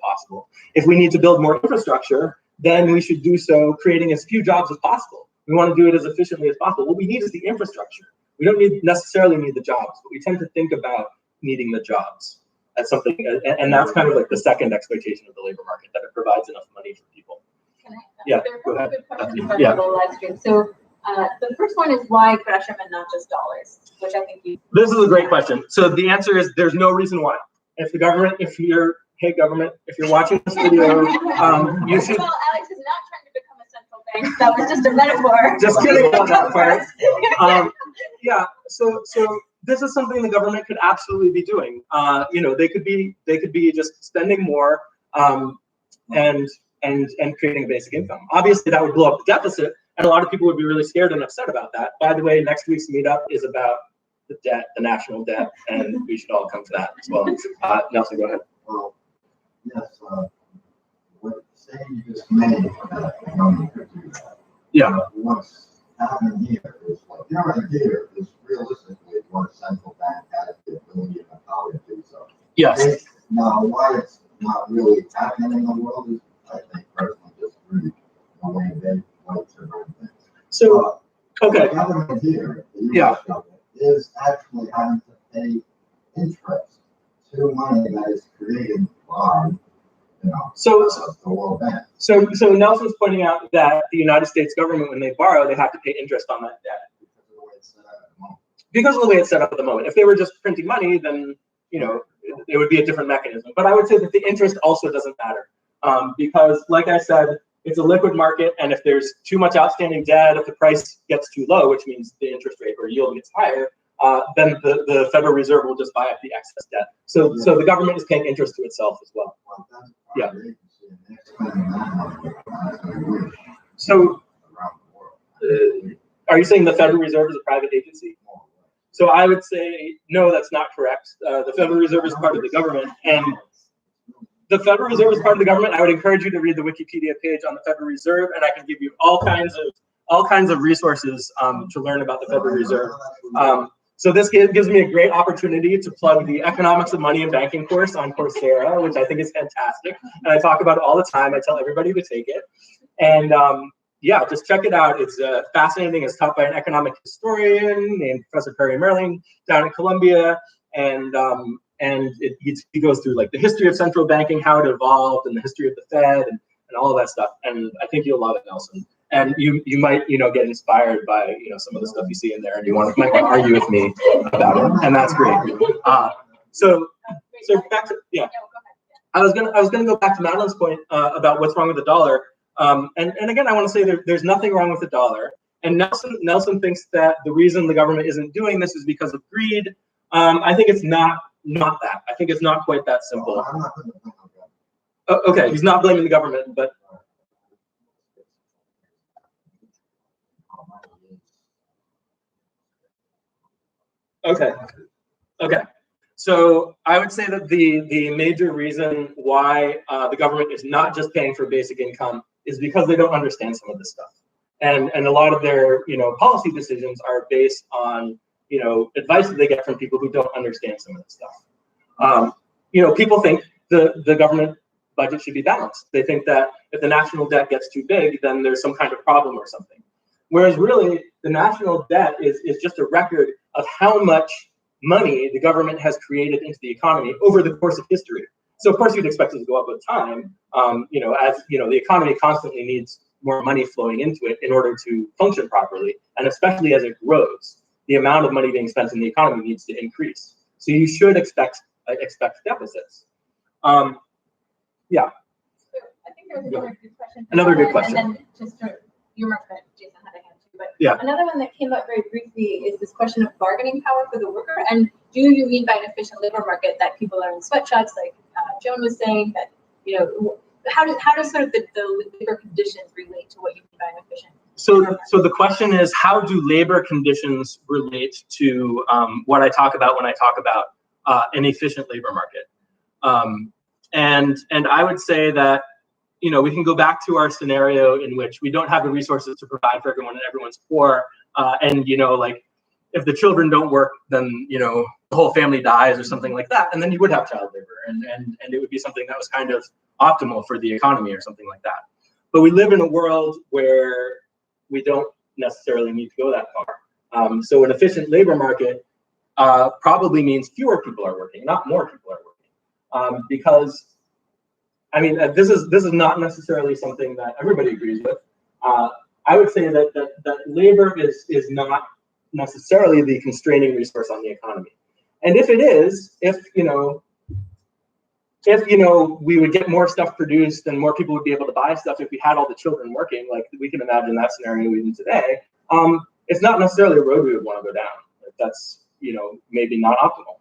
A: possible. If we need to build more infrastructure, then we should do so creating as few jobs as possible. We want to do it as efficiently as possible. What we need is the infrastructure. We don't necessarily need the jobs, but we tend to think about needing the jobs as something, and that's kind of like the second exploitation of the labor market, that it provides enough money for people.
C: Can I?
A: Yeah,
C: There are a
A: go
C: couple
A: ahead.
C: good questions from
A: Yeah.
C: the live stream. So the first one is why Gresham and not just dollars, which I think you.
A: This is a great question. So the answer is there's no reason why. If the government, hey government, if you're watching this video, you should.
C: Well, Alex is not trying to become a central bank. That was just a metaphor.
A: Just kidding about that part. Yeah. So this is something the government could absolutely be doing. You know, they could be just spending more and creating a basic income. Obviously, that would blow up the deficit, and a lot of people would be really scared and upset about that. By the way, next week's meetup is about the debt, the national debt, and we should all come to that as well. Nelson, go ahead.
B: Well, yes, what saying you just made, the government could do that.
A: Yeah.
B: What's happening here is, like, the idea is realistically what a central bank has the ability and the power to do so.
A: Yes.
B: Now, why it's not really happening in the world is, I think, personally just through the way they like to run things.
A: So, okay.
B: The government here, the US
A: Yeah.
B: government, is actually having to pay interest to money that is created by, you know, the World Bank.
A: So Nelson's pointing out that the United States government, when they borrow, they have to pay interest on that debt. Because of the way it's set up at the moment. If they were just printing money, then, you know, it would be a different mechanism. But I would say that the interest also doesn't matter. Because, like I said, it's a liquid market, and if there's too much outstanding debt, if the price gets too low, which means the interest rate or yield gets higher, then the Federal Reserve will just buy up the excess debt. So the government is paying interest to itself as well. Yeah. So, are you saying the Federal Reserve is a private agency? So I would say, no, that's not correct. The Federal Reserve is part of the government, and the Federal Reserve is part of the government. I would encourage you to read the Wikipedia page on the Federal Reserve, and I can give you all kinds of resources to learn about the Federal Reserve. So this gives me a great opportunity to plug the Economics of Money and Banking course on Coursera, which I think is fantastic. And I talk about it all the time. I tell everybody to take it. And yeah, just check it out. It's fascinating. It's taught by an economic historian named Professor Perry Merling down at Columbia. And he goes through like the history of central banking, how it evolved, and the history of the Fed, and all of that stuff. And I think you'll love it, Nelson. And you might, you know, get inspired by, you know, some of the stuff you see in there, and might want to argue with me about it, and that's great. So back to I was gonna go back to Madeline's point about what's wrong with the dollar. And again, I want to say there's nothing wrong with the dollar. And Nelson thinks that the reason the government isn't doing this is because of greed. I think it's not that. I think it's not quite that simple. Okay, he's not blaming the government, but. Okay. So I would say that the major reason why the government is not just paying for basic income is because they don't understand some of this stuff. And a lot of their policy decisions are based on advice that they get from people who don't understand some of this stuff. People think the government budget should be balanced. They think that if the national debt gets too big, then there's some kind of problem or something. Whereas really, the national debt is just a record of how much money the government has created into the economy over the course of history. So of course you'd expect it to go up with time, as the economy constantly needs more money flowing into it in order to function properly, and especially as it grows, the amount of money being spent in the economy needs to increase. So you should expect deficits. Yeah.
C: So I think there was another good question.
A: Another good question.
C: And then just you remember that Jason had a hand too, but
A: yeah.
C: Another one that came up very briefly is this question of bargaining power for the worker. And do you mean by an efficient labor market that people are in sweatshops, like Joan was saying, that how does sort of the labor conditions relate to what you mean by an efficient?
A: So the question is, how do labor conditions relate to what I talk about when I talk about an efficient labor market? And I would say that we can go back to our scenario in which we don't have the resources to provide for everyone and everyone's poor, and like if the children don't work, then the whole family dies or something like that, and then you would have child labor, and it would be something that was kind of optimal for the economy or something like that. But we live in a world where we don't necessarily need to go that far. So an efficient labor market probably means fewer people are working, not more people are working, because this is not necessarily something that everybody agrees with. I would say that labor is not necessarily the constraining resource on the economy. And if it is, if we would get more stuff produced and more people would be able to buy stuff if we had all the children working, like we can imagine that scenario even today, it's not necessarily a road we would want to go down. That's maybe not optimal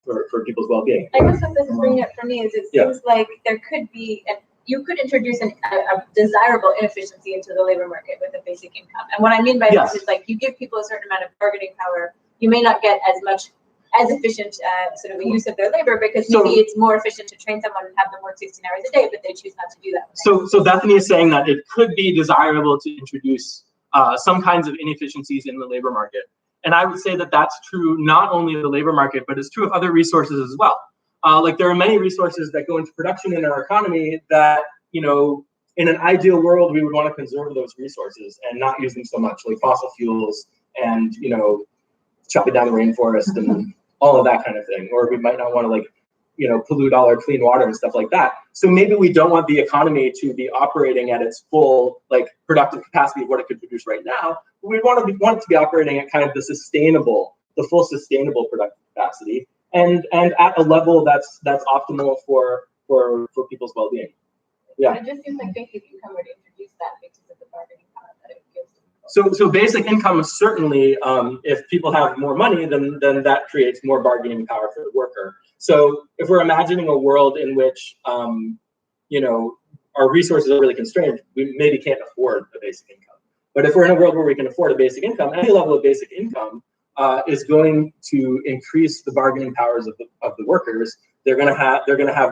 A: for people's well-being.
C: I guess what this is bringing up for me is it seems like there could be, you could introduce a desirable inefficiency into the labor market with a basic income. And what I mean by this is like you give people a certain amount of bargaining power, you may not get as efficient sort of a use of their labor, because maybe it's more efficient to train someone and have them work 16 hours a day, but they choose not to do that.
A: So Bethany is saying that it could be desirable to introduce some kinds of inefficiencies in the labor market. And I would say that that's true not only of the labor market, but it's true of other resources as well. Like there are many resources that go into production in our economy that, in an ideal world, we would want to conserve those resources and not use them so much, like fossil fuels and, chopping down the rainforest and all of that kind of thing. Or we might not want to pollute all our clean water and stuff like that. So maybe we don't want the economy to be operating at its full productive capacity of what it could produce right now. We want it to be operating at kind of the full sustainable productive capacity, and at a level that's optimal for people's well-being. Yeah.
C: But it just seems like basic income would introduce that because of the bargaining power that it gives to people.
A: So basic income is certainly, if people have more money, then that creates more bargaining power for the worker. So if we're imagining a world in which our resources are really constrained, we maybe can't afford a basic income. But if we're in a world where we can afford a basic income, any level of basic income is going to increase the bargaining powers of the workers. They're gonna have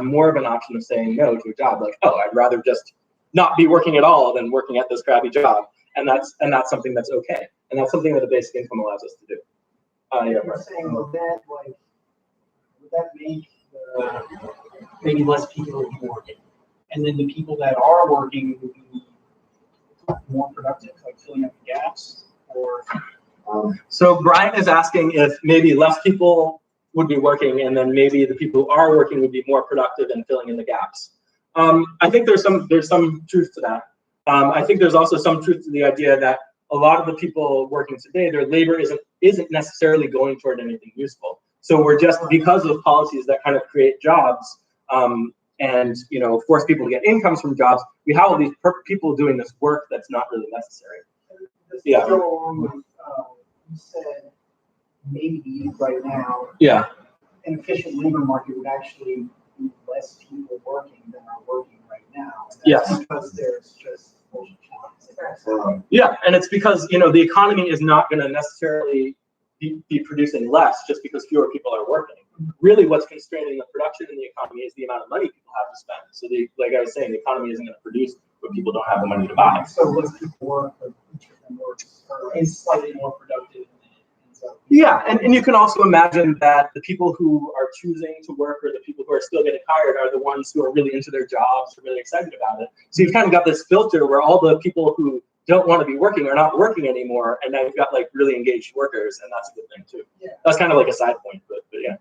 A: more of an option of saying no to a job, like, oh, I'd rather just not be working at all than working at this crappy job, and that's something that's okay, and that's something that a basic income allows us to do.
F: You're saying would that make maybe less people working, and then the people that are working would be more productive, like filling up the gaps, or?
A: So Brian is asking if maybe less people would be working, and then maybe the people who are working would be more productive in filling in the gaps. I think there's some truth to that. I think there's also some truth to the idea that a lot of the people working today, their labor isn't necessarily going toward anything useful. So we're just, because of policies that kind of create jobs and force people to get incomes from jobs, we have all these people doing this work that's not really necessary.
F: Yeah. Go along with, you said maybe right now, an efficient labor market would actually be less people working than are working right now. And that's because there's just
A: and it's because the economy is not going to necessarily be producing less just because fewer people are working. really what's constraining the production in the economy is the amount of money people have to spend. So like I was saying, the economy isn't going to produce what people don't have the money to buy.
F: So less people work, but each of them works, or is slightly more productive. And so.
A: Yeah, and you can also imagine that the people who are choosing to work or the people who are still getting hired are the ones who are really into their jobs, are really excited about it. So you've kind of got this filter where all the people who don't want to be working are not working anymore, and now you've got like really engaged workers, and that's a good thing too.
F: Yeah.
A: That's kind of like a side point, but yeah.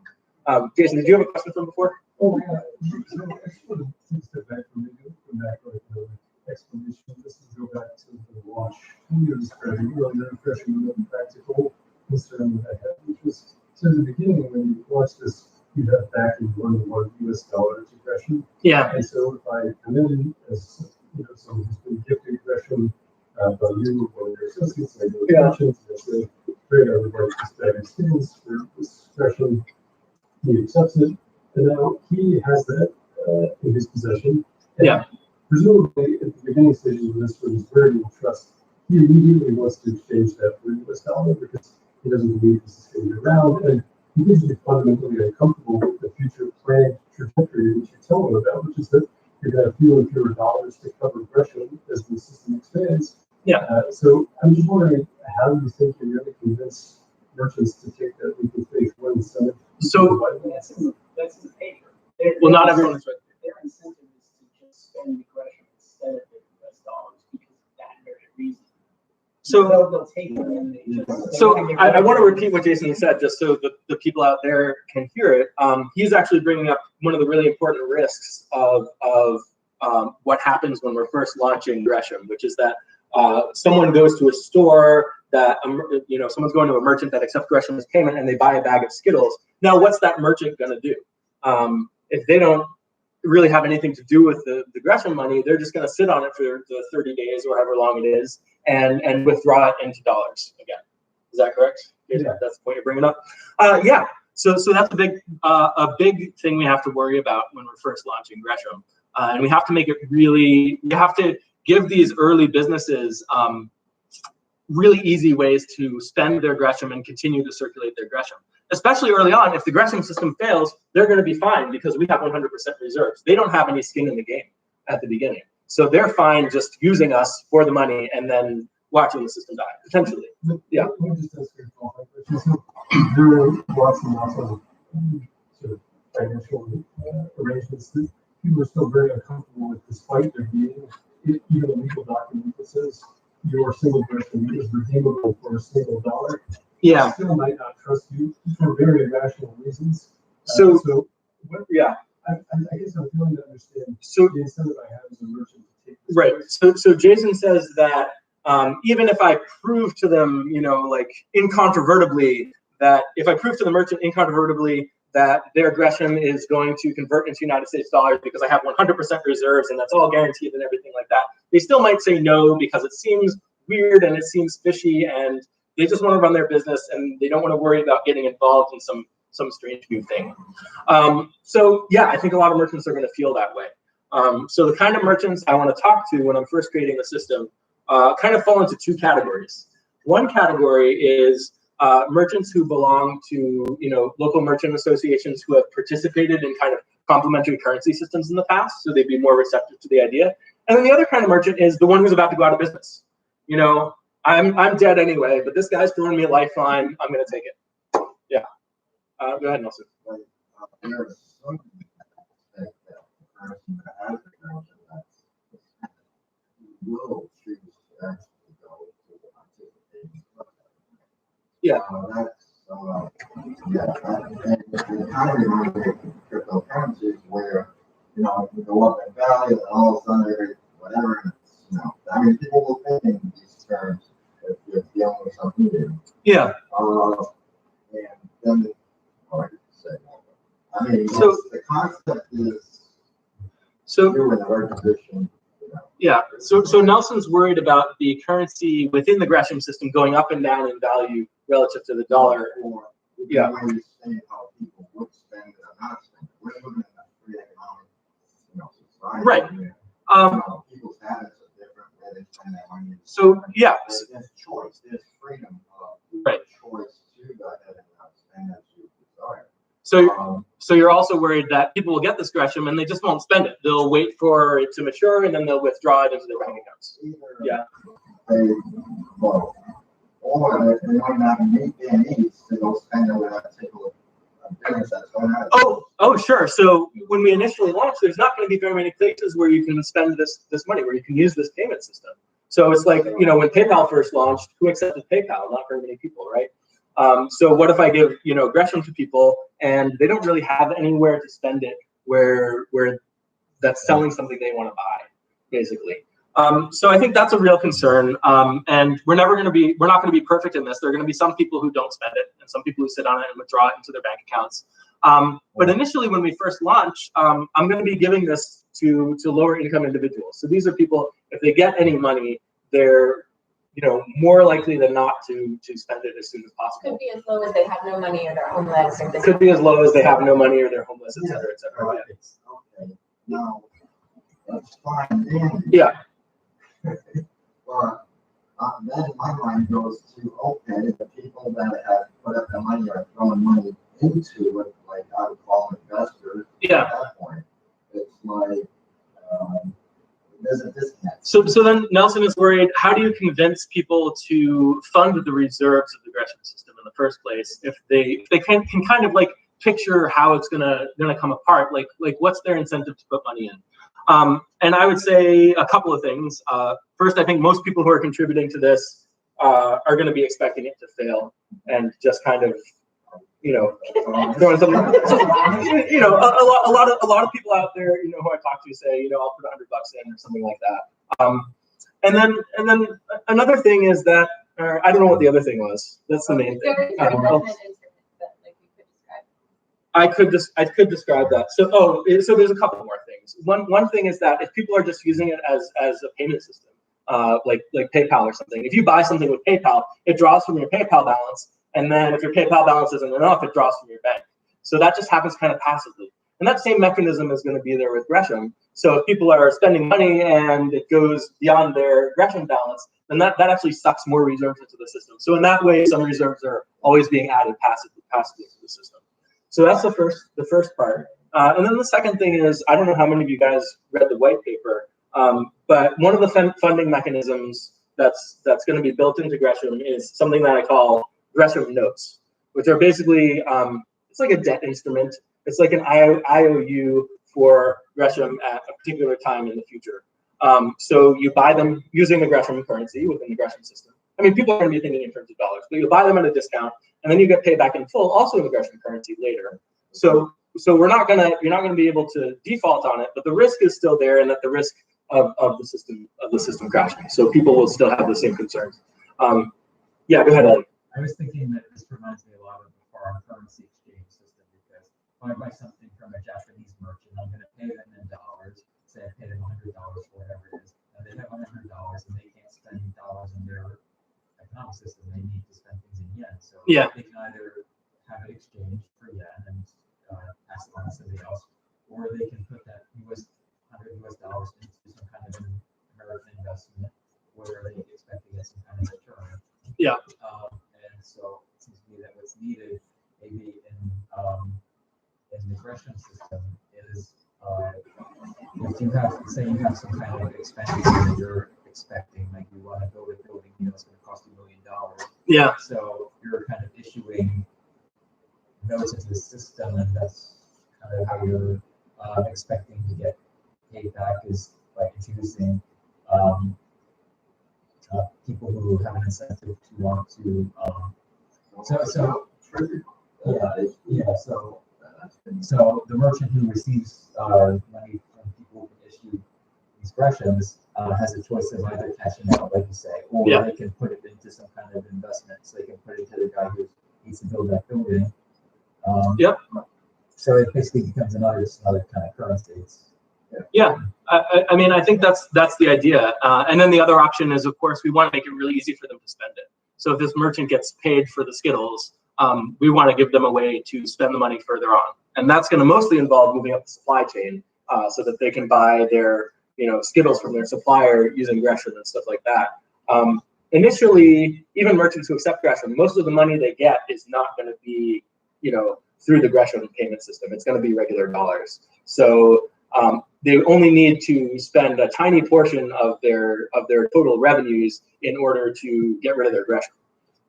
A: Jason, did you have a question from before?
G: Oh, yeah. So I just want to take a step back from maybe go back like the explanation. This is go back to the launch 2 years ago. You really the impression of the practical concern that I had, which was so in the beginning when you launched this, you have backing $1 US to Greshm.
A: Yeah.
G: And so if I come in as someone who's been gifted Greshm by you or your associates, I go to merchants and I say, great, everybody, just that experience for this Greshm. He accepts it, and now he has that in his possession. And presumably, at the beginning stages of this, with his very little trust, he immediately wants to exchange that for $1 because he doesn't believe this is going to be around, and he gives you fundamentally uncomfortable with the future planned trajectory which you tell him about, which is that you're going to have fewer and fewer dollars to cover Greshm as the system expands.
A: Yeah.
G: So I'm just wondering, how do you think you're going to convince merchants to take that leap of faith when incentive?
A: So
F: That's in the paper.
A: Well, not everyone is right.
F: Their incentive is to just spend the Greshm instead of the US dollars because of that very reason.
A: So
F: they'll take it and they just.
A: So I want to repeat what Jason said, just so the people out there can hear it. He's actually bringing up one of the really important risks of what happens when we're first launching Greshm, which is that someone goes to a store that someone's going to a merchant that accepts Gresham as payment, and they buy a bag of Skittles. Now, what's that merchant going to do? If they don't really have anything to do with the Greshm money, they're just going to sit on it for the 30 days or however long it is, and withdraw it into dollars again. Is that correct?
G: Yeah.
A: That's the point you're bringing up. Yeah. So that's a big thing we have to worry about when we're first launching Greshm, and we have to make it really. We have to give these early businesses really easy ways to spend their Greshm and continue to circulate their Greshm. Especially early on, if the Greshm system fails, they're going to be fine because we have 100% reserves. They don't have any skin in the game at the beginning. So they're fine just using us for the money and then watching the system die, potentially. Yeah.
G: Let me just ask you a follow-up question. So there are lots and lots of sort of financial arrangements that people are still very uncomfortable with, despite there being even a legal document that says your single Greshm is redeemable for $1.
A: Yeah.
G: Still might not trust you for very irrational reasons.
A: So
G: what,
A: yeah.
G: I guess I'm feeling to understand
A: so
G: the incentive I have as a merchant to take this.
A: Right. So Jason says that even if I prove to them, like incontrovertibly, that if I prove to the merchant incontrovertibly that their Greshm is going to convert into United States dollars because I have 100% reserves and that's all guaranteed and everything like that, they still might say no because it seems weird and it seems fishy and they just want to run their business and they don't want to worry about getting involved in some strange new thing. So yeah, I think a lot of merchants are going to feel that way. So the kind of merchants I want to talk to when I'm first creating the system kind of fall into two categories. One category is merchants who belong to local merchant associations who have participated in kind of complementary currency systems in the past, so they'd be more receptive to the idea. And then the other kind of merchant is the one who's about to go out of business. I'm dead anyway, but this guy's throwing me a lifeline. I'm going to take it. Yeah. Go ahead, Nelson.
B: There's some aspect that the person that has the Greshm will choose to actually go to the participating program.
A: Yeah.
B: And the economy reminds me of cryptocurrencies where, you go up in value and all of a sudden whatever, I mean, people will think in these terms if you're dealing with something new.
A: Yeah.
B: And then, I could say that. I mean,
A: So
B: the concept is
A: so
B: you're in the right position.
A: Yeah. So Nelson's worried about the currency within the Greshm system going up and down in value relative to the dollar.
B: Or
A: Yeah.
B: the way you say how people would spend it or not spend it. We're living in a free economic, society.
A: Right.
B: People's habits are different where they spend their money.
A: So yeah.
B: There's choice. There's freedom of
A: Right.
B: choice to go ahead and spend as you desire.
A: So you're also worried that people will get this Gresham and they just won't spend it. They'll wait for it to mature and then they'll withdraw it into their bank accounts. Yeah.
B: Or they might not meet their needs to go spend it with a particular business that's going out.
A: Oh, sure. So when we initially launched, there's not going to be very many places where you can spend this money, where you can use this payment system. So it's like, when PayPal first launched, who accepted PayPal? Not very many people, right? So what if I give, Greshm to people and they don't really have anywhere to spend it where that's selling something they want to buy, basically. So I think that's a real concern. And we're not going to be perfect in this. There are going to be some people who don't spend it and some people who sit on it and withdraw it into their bank accounts. But initially when we first launch, I'm going to be giving this to lower income individuals. So these are people, if they get any money, they're more likely than not to spend it as soon as possible.
C: Could be as low as they have no money or they're homeless. Or
A: Could be as low as they have no money or they're homeless, et cetera, et cetera.
B: Right. Okay. No, that's fine.
A: Yeah.
B: But then my mind goes to, okay, the people that have put up the money are throwing money into it, like I would call investors.
A: Yeah.
B: At that point, it's like there's a disconnect.
A: So then Nelson is worried, how do you convince people to fund the reserves of the Greshm system in the first place if they can kind of like picture how it's gonna come apart? Like what's their incentive to put money in? And I would say a couple of things. First, I think most people who are contributing to this are going to be expecting it to fail and just kind of, throwing something. A lot of people out there, who I talk to say, I'll put $100 in or something like that. And then another thing is that I don't know what the other thing was. That's the main thing. I could describe that. So there's a couple more things. One thing is that if people are just using it as a payment system, like PayPal or something, if you buy something with PayPal, it draws from your PayPal balance, and then if your PayPal balance isn't enough, it draws from your bank. So that just happens kind of passively. And that same mechanism is going to be there with Greshm. So if people are spending money and it goes beyond their Greshm balance, then that actually sucks more reserves into the system. So in that way, some reserves are always being added passively to the system. So that's the first part. And then the second thing is, I don't know how many of you guys read the white paper, but one of the funding mechanisms that's going to be built into Greshm is something that I call Greshm notes, which are basically, it's like a debt instrument. It's like an IOU for Greshm at a particular time in the future. So you buy them using the Greshm currency within the Greshm system. I mean, people are going to be thinking in terms of dollars, but you buy them at a discount, and then you get paid back in full, also in the Greshm currency later. So you're not gonna be able to default on it, but the risk is still there, and that the risk of the system crashing. So people will still have the same concerns. Yeah, go ahead, Ellie.
E: I was thinking that this reminds me a lot of the foreign currency exchange system, because if I buy something from a Japanese merchant, I'm going to pay them in dollars. Say I pay them $100 for whatever it is, and they have $100 and they can't spend dollars in their account system. They need to spend things in yen. So
A: yeah,
E: they can either have it exchanged for yen and pass it on to somebody else, or they can put that $100 into some kind of an American investment where they expect to get some kind of return.
A: Yeah.
E: And so it seems to me that what's needed maybe in the Greshm system is if you have some kind of expenditure that you're expecting, like you want to build a building, it's going to cost $1 million.
A: Yeah.
E: So you're kind of issuing notes into the system, and that's kind of how you're expecting to get paid back, is by introducing people who have an incentive to want to. So the merchant who receives money from people who issue these Greshams has a choice of either cashing out, like you say, or they can put it into some kind of investment. So they can put it to the guy who needs to build that building. So it basically becomes another kind of currency.
A: Yeah, I mean, I think that's the idea. And then the other option is, of course, we want to make it really easy for them to spend it. So if this merchant gets paid for the Skittles, we want to give them a way to spend the money further on. And that's going to mostly involve moving up the supply chain so that they can buy their Skittles from their supplier using Greshm and stuff like that. Initially, even merchants who accept Greshm, most of the money they get is not going to be through the Greshm payment system. It's going to be regular dollars. So they only need to spend a tiny portion of their total revenues in order to get rid of their Greshm,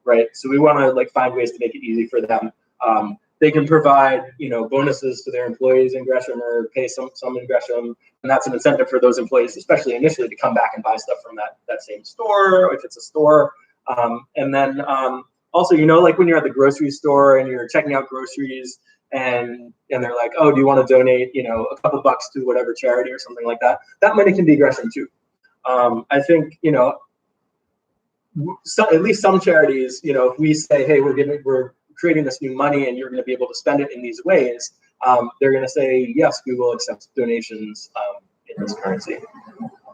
A: right? So we want to like find ways to make it easy for them. They can provide, bonuses to their employees in Greshm or pay some in Greshm, and that's an incentive for those employees, especially initially, to come back and buy stuff from that same store, if it's a store. And then also, like when you're at the grocery store and you're checking out groceries, and they're like, oh, do you want to donate, a couple bucks to whatever charity or something like that? That money can be Greshm too. I think, at least some charities, if we say, hey, we're creating this new money and you're going to be able to spend it in these ways, they're going to say, yes, we will accept donations in this currency,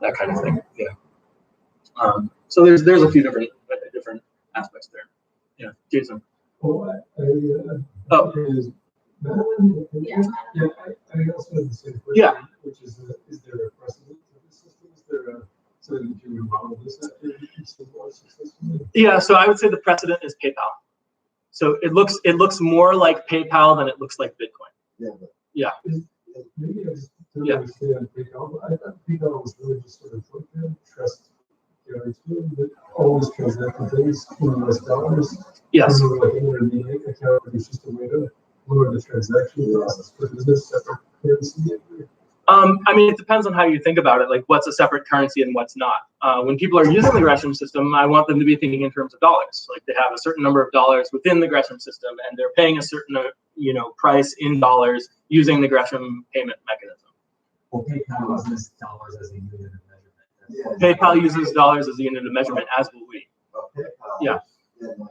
A: that kind of thing. Yeah. So there's a few different aspects there. Yeah, Jason.
G: Oh,
C: Yeah.
G: I also have the same question.
A: Yeah.
G: Which is there a precedent for this system? Is there something that you would model this after successfully?
A: Yeah. So I would say the precedent is PayPal. So it looks more like PayPal than it looks like Bitcoin.
B: Yeah.
A: Yeah.
G: Maybe I just don't understand PayPal. I thought PayPal was really just sort of like a trust guarantee that always transacted things in US dollars.
A: Yes.
G: And like in the account, it's just a way to lower the transaction costs for business separate currency.
A: I mean, it depends on how you think about it, like what's a separate currency and what's not. When people are using the Greshm system, I want them to be thinking in terms of dollars. Like they have a certain number of dollars within the Greshm system, and they're paying a certain, price in dollars using the Greshm payment mechanism.
E: Well, PayPal uses dollars as a unit of measurement.
B: Yeah.
A: PayPal uses dollars as a unit of measurement, as will we.
B: PayPal.
A: Yeah.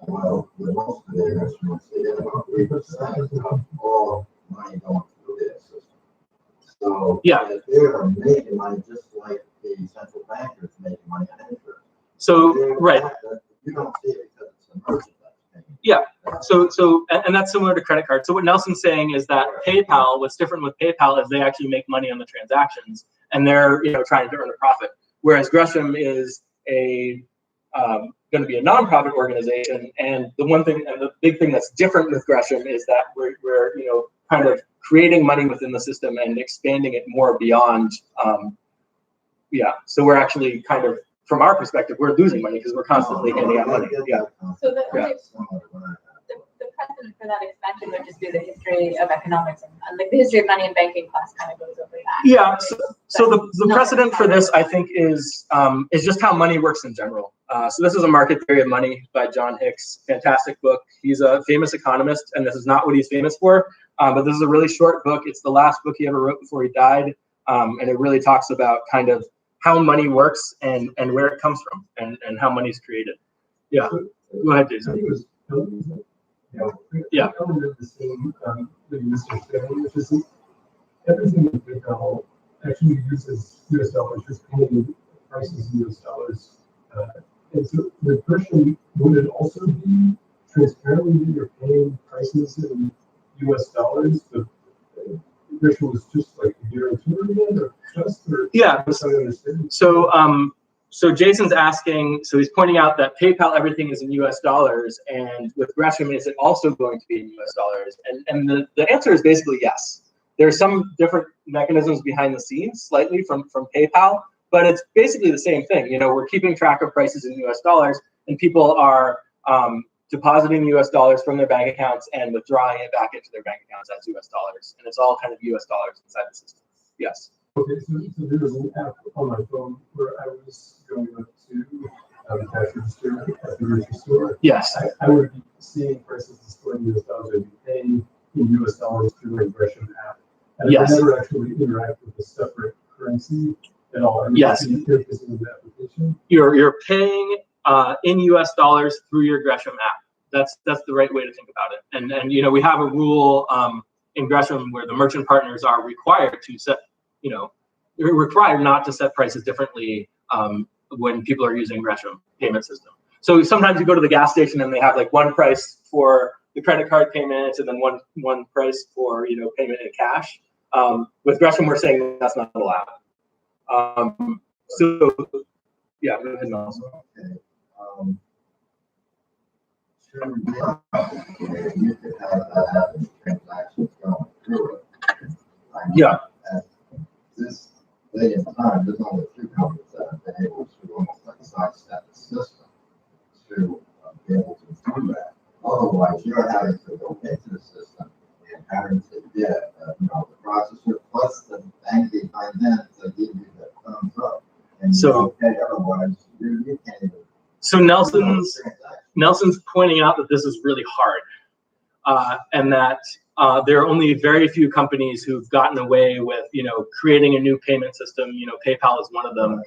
B: Well, the most of their instruments, they get about 3% of all money going through their system. So
A: yeah,
B: they're making money just like the central bankers making money on interest.
A: So right.
B: You don't see it because it's a merchant that's paying.
A: Yeah. So and that's similar to credit cards. So what Nelson's saying is that PayPal, what's different with PayPal is they actually make money on the transactions, and they're trying to earn a profit. Whereas Greshm is going to be a nonprofit organization, and the big thing that's different with Greshm is that we're kind of creating money within the system and expanding it more beyond. So we're actually kind of, from our perspective, we're losing money because we're constantly handing out money. Yeah.
C: So the precedent for that expansion would just be the history of economics and like the history of money and banking class kind of goes over that. Yeah.
A: So the precedent for this, I think, is just how money works in general. So this is A Market Theory of Money by John Hicks. Fantastic book. He's a famous economist, and this is not what he's famous for. But this is a really short book. It's the last book he ever wrote before he died, and it really talks about kind of how money works and where it comes from and how money's created. Yeah. Go ahead, Jason. Yeah.
G: The same thing Mr. saying, which is everything in PayPal actually uses US dollars, just paying prices in US dollars. And so the question, would it also be transparently that you're paying prices in US dollars? The question was just like guaranteeing it or just or
A: yeah. So Jason's asking, so he's pointing out that PayPal, everything is in US dollars, and with Greshm, is it also going to be in US dollars? And the answer is basically yes. There's some different mechanisms behind the scenes, slightly from PayPal, but it's basically the same thing. We're keeping track of prices in US dollars, and people are depositing US dollars from their bank accounts and withdrawing it back into their bank accounts as US dollars, and it's all kind of US dollars inside the system. Yes.
G: Okay, so there was an app on my phone where I was going up to the cash register at the grocery store.
A: Yes.
G: I would be seeing prices displayed in US dollars. I'd be paying in US dollars through my Greshm app. And
A: yes.
G: I would never actually interact with a separate currency at all.
A: Yes. You're paying in US dollars through your Greshm app. That's the right way to think about it. And we have a rule in Greshm where the merchant partners are required to set, you're required not to set prices differently when people are using Greshm payment system. So sometimes you go to the gas station and they have like one price for the credit card payments and then one price for payment in cash. With Greshm, we're saying that's not allowed. So yeah, go ahead, Nelson.
B: Okay. You could have that happen, transactions going through it.
A: Yeah.
B: At this day and time, there's only a few companies that have been able to almost like sidestep the system to be able to do that. Otherwise, you're having to go into the system and having to get, the processor plus the bank behind them to give you the thumbs up. And
A: So,
B: otherwise, you can't even.
A: So Nelson's pointing out that this is really hard, and that there are only very few companies who've gotten away with, creating a new payment system. PayPal is one of them,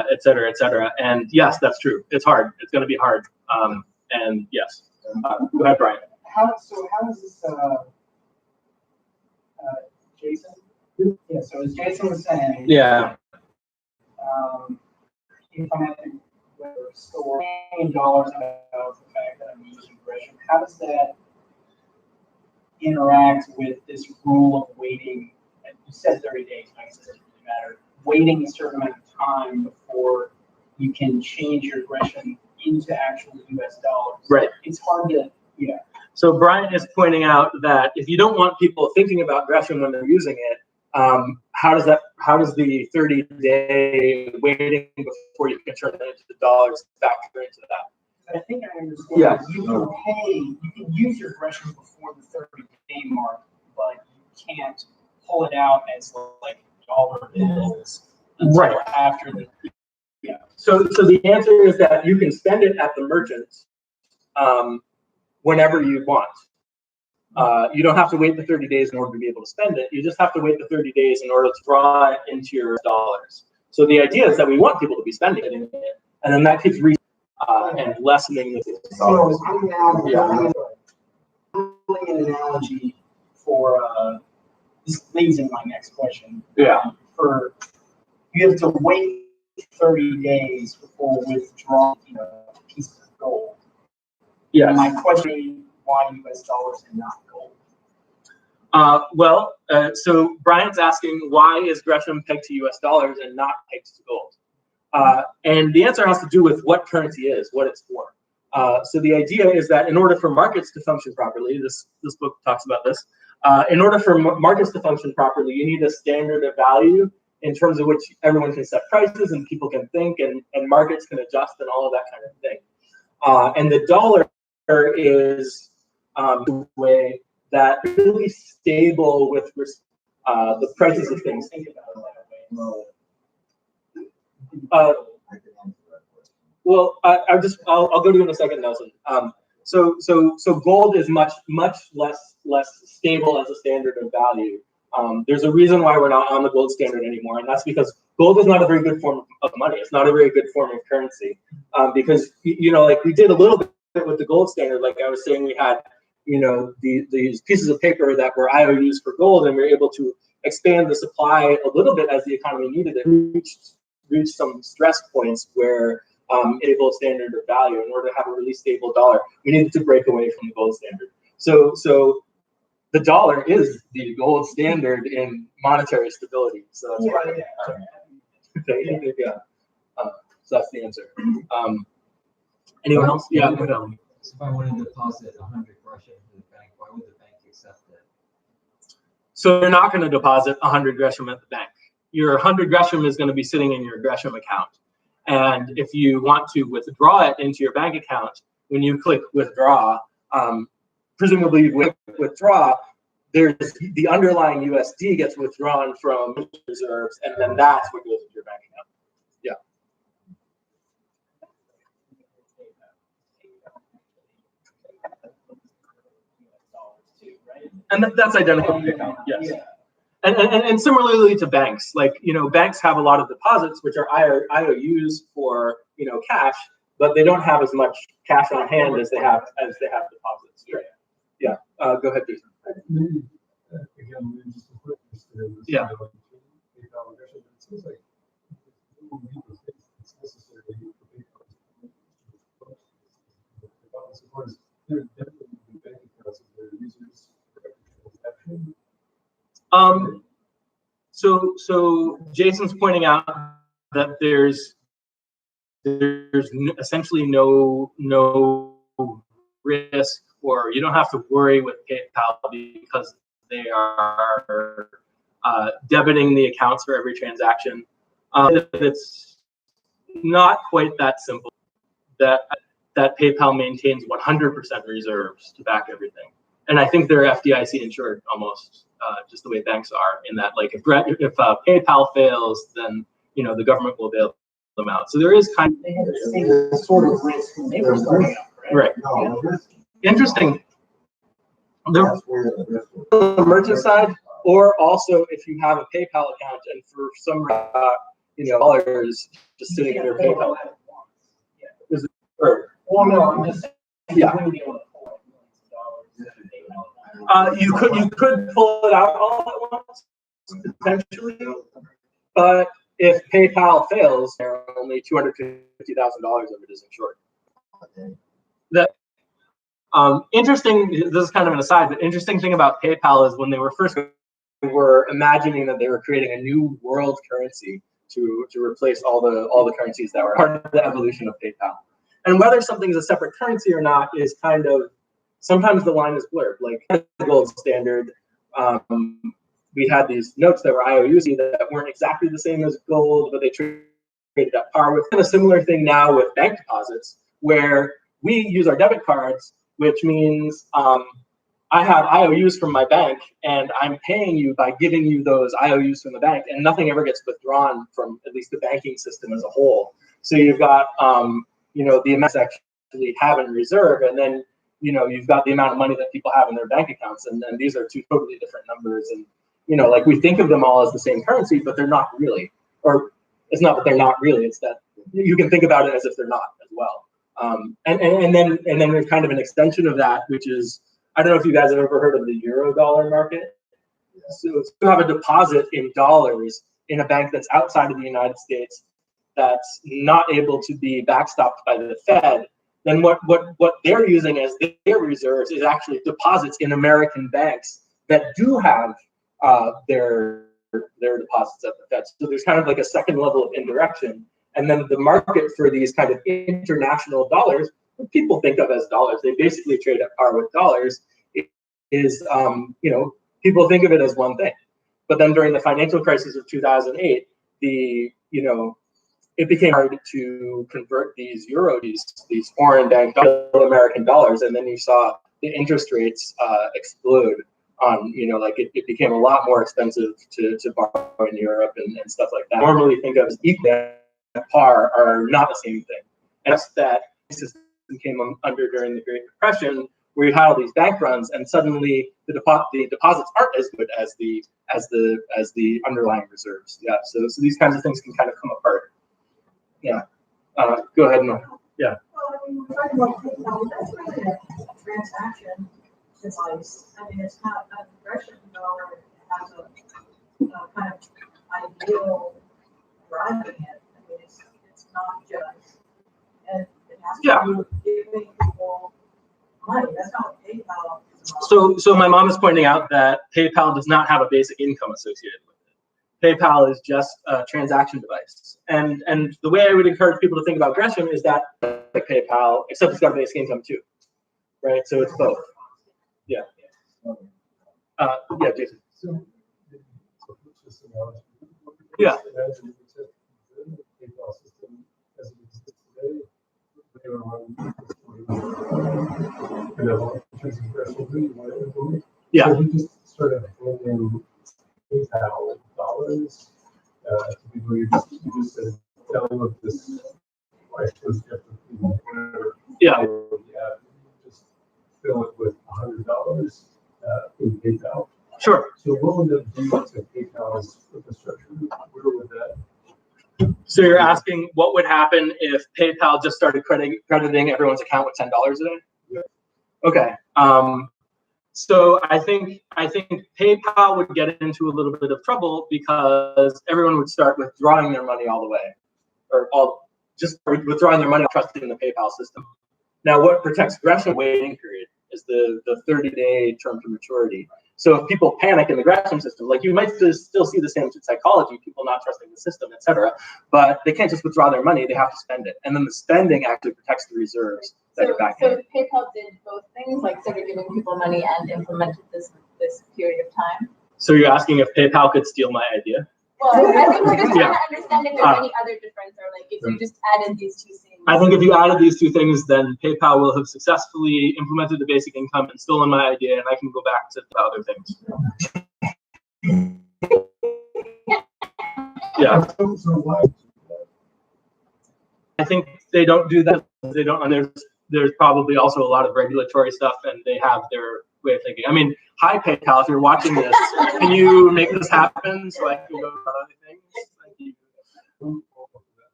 A: et cetera, et cetera. And yes, that's true. It's hard. It's going to be hard. And yes, go ahead, Brian.
F: How is this, Jason? Yeah, so as Jason was saying.
A: Yeah.
F: If I'm at the store, $1 million out of the fact that I'm using Greshm, how does that interact with this rule of waiting? You said 30 days, Mike said it doesn't really matter. Waiting a certain amount of time before you can change your Greshm into actual US dollars. Right. It's hard to, yeah.
A: So Brian is pointing out that if you don't want people thinking about Greshm when they're using it, how does the 30-day waiting before you can turn it into the dollars factor into that?
F: I think I understand.
A: Yeah.
F: You can use your Greshm before the 30-day mark, but you can't pull it out as like dollar bills until after the. Yeah.
A: So the answer is that you can spend it at the merchant whenever you want. You don't have to wait the 30 days in order to be able to spend it. You just have to wait the 30 days in order to draw it into your dollars. So the idea is that we want people to be spending it in it, and then that keeps and lessening the dollars.
F: So I'm now doing an analogy for this leads in my next question.
A: Yeah.
F: For you have to wait 30 days before withdrawing a piece of gold.
A: Yeah.
F: My question is why US dollars and not gold?
A: So Brian's asking, why is Greshm pegged to US dollars and not pegged to gold? And the answer has to do with what currency is, what it's for. So the idea is that in order for markets to function properly, this book talks about this, in order for markets to function properly, you need a standard of value in terms of which everyone can set prices and people can think and markets can adjust and all of that kind of thing. And the dollar is the way that really stable with the prices of things.
F: Think about it that way.
A: I'll go to you in a second, Nelson. So gold is much less stable as a standard of value. There's a reason why we're not on the gold standard anymore, and that's because gold is not a very good form of money. It's not a very good form of currency, because like we did a little bit with the gold standard. Like I was saying, we had these pieces of paper that were IOUs for gold, and we were able to expand the supply a little bit as the economy needed it. Reached some stress points where a standard of value, in order to have a really stable dollar, we needed to break away from the gold standard. So the dollar is the gold standard in monetary stability. So that's why. So that's the answer. Anyone else? Yeah.
E: So if I wanted to deposit 100 Greshm to the bank, why would the bank accept it?
A: So you're not going to deposit 100 Greshm at the bank. Your 100 Greshm is going to be sitting in your Greshm account. And if you want to withdraw it into your bank account, when you click withdraw, presumably withdraw, there's the underlying USD gets withdrawn from reserves, and then that's what goes into your bank account. Yeah. And that's identical to PayPal, yes. Yeah. And similarly to banks, like, banks have a lot of deposits, which are IOUs for, cash, but they don't have as much cash on hand as they have deposits. Right. Yeah. Go ahead, Jason.
G: Maybe, again, maybe just a quick
A: yeah.
G: PayPal and Greshm, it seems like it's necessary for support is there definitely bank accounts of their users for every transaction.
A: So Jason's pointing out that there's essentially no risk, or you don't have to worry with PayPal because they are debiting the accounts for every transaction. It's not quite that simple. That PayPal maintains 100% reserves to back everything, and I think they're FDIC-insured almost, just the way banks are. In that, like if PayPal fails, then the government will bail them out. So there is kind of
F: They had the same sort of risk when they were starting up, right?
A: right. Interesting.
B: That's where the risk is.
A: The merchant side, or also if you have a PayPal account and for some dollars just sitting in your PayPal. Is it, or,
F: Well, no, I'm just saying,
A: Yeah.
F: you wouldn't be able to pull like millions of dollars.
A: you could pull it out all at once potentially, but if PayPal fails, there are only $250,000 of it is insured. That interesting. This is kind of an aside, but interesting thing about PayPal is when they were imagining that they were creating a new world currency to replace all the currencies that were part of the evolution of PayPal. And whether something is a separate currency or not is kind of, sometimes the line is blurred. Like the gold standard, we had these notes that were IOUs that weren't exactly the same as gold, but they traded at par with. And a similar thing now with bank deposits, where we use our debit cards, which means I have IOUs from my bank, and I'm paying you by giving you those IOUs from the bank, and nothing ever gets withdrawn from at least the banking system as a whole. So you've got the amounts actually have in reserve, and then you've got the amount of money that people have in their bank accounts, and then these are two totally different numbers. And like we think of them all as the same currency, but they're not really. Or it's not that they're not really; it's that you can think about it as if they're not as well. And then there's kind of an extension of that, which is, I don't know if you guys have ever heard of the euro-dollar market. So if you have a deposit in dollars in a bank that's outside of the United States, that's not able to be backstopped by the Fed, then what they're using as their reserves is actually deposits in American banks that do have their deposits at the Fed. So there's kind of like a second level of indirection. And then the market for these kind of international dollars, what people think of as dollars, they basically trade at par with dollars, is, people think of it as one thing. But then during the financial crisis of 2008, it became hard to convert these these foreign bank American dollars, and then you saw the interest rates explode on, it became a lot more expensive to borrow in Europe and stuff like that. Normally think of as equal at par are not the same thing. And that's that system came under during the Great Depression, where you had all these bank runs, and suddenly the deposits aren't as good as the underlying reserves. Yeah, so these kinds of things can kind of come apart. Yeah. Go ahead, Noel. Yeah.
D: Well, I mean, we're talking about PayPal, that's really a transaction device. I mean, it's not a Greshm dollar that has a kind of ideal driving it. I mean, it's not just, and it has to do with giving people money. That's not what PayPal is about.
A: So my mom is pointing out that PayPal does not have a basic income associated with it. PayPal is just a transaction device. And the way I would encourage people to think about Greshm is that like PayPal, except it's got a basic income too, right? So it's both. Yeah. Yeah, Jason. Yeah. Yeah.
G: So he just started handing PayPal dollars to people. You just said, tell them if this price was different, whatever.
A: Yeah.
G: Just fill it with $100 in PayPal.
A: Sure.
G: So what would that do to PayPal's infrastructure? Where would that?
A: So you're asking what would happen if PayPal just started crediting everyone's account with $10 a day?
G: Yeah.
A: Okay. So I think PayPal would get into a little bit of trouble because everyone would start withdrawing their money all the way, or just withdrawing their money, trusting in the PayPal system. Now, what protects Greshm waiting period is the 30-day term to maturity. So if people panic in the Greshm system, like you might still see the same psychology, people not trusting the system, et cetera, but they can't just withdraw their money, they have to spend it. And then the spending actually protects the reserves that are back
C: So
A: in.
C: if PayPal did both things, like started giving people money and implemented this period of time.
A: So you're asking if PayPal could steal my idea?
C: Well, I think we're just trying
A: Yeah.
C: to understand if there's any other difference, or like if you just added these two things.
A: I think if you added these two things, then PayPal will have successfully implemented the basic income and stolen my idea, and I can go back to the other things. Yeah.
G: So why?
A: I think they don't do that. They don't, and there's probably also a lot of regulatory stuff, and they have their way of thinking. I mean, hi PayPal, if you're watching this, can you make this happen so I can go about other things? Thank you.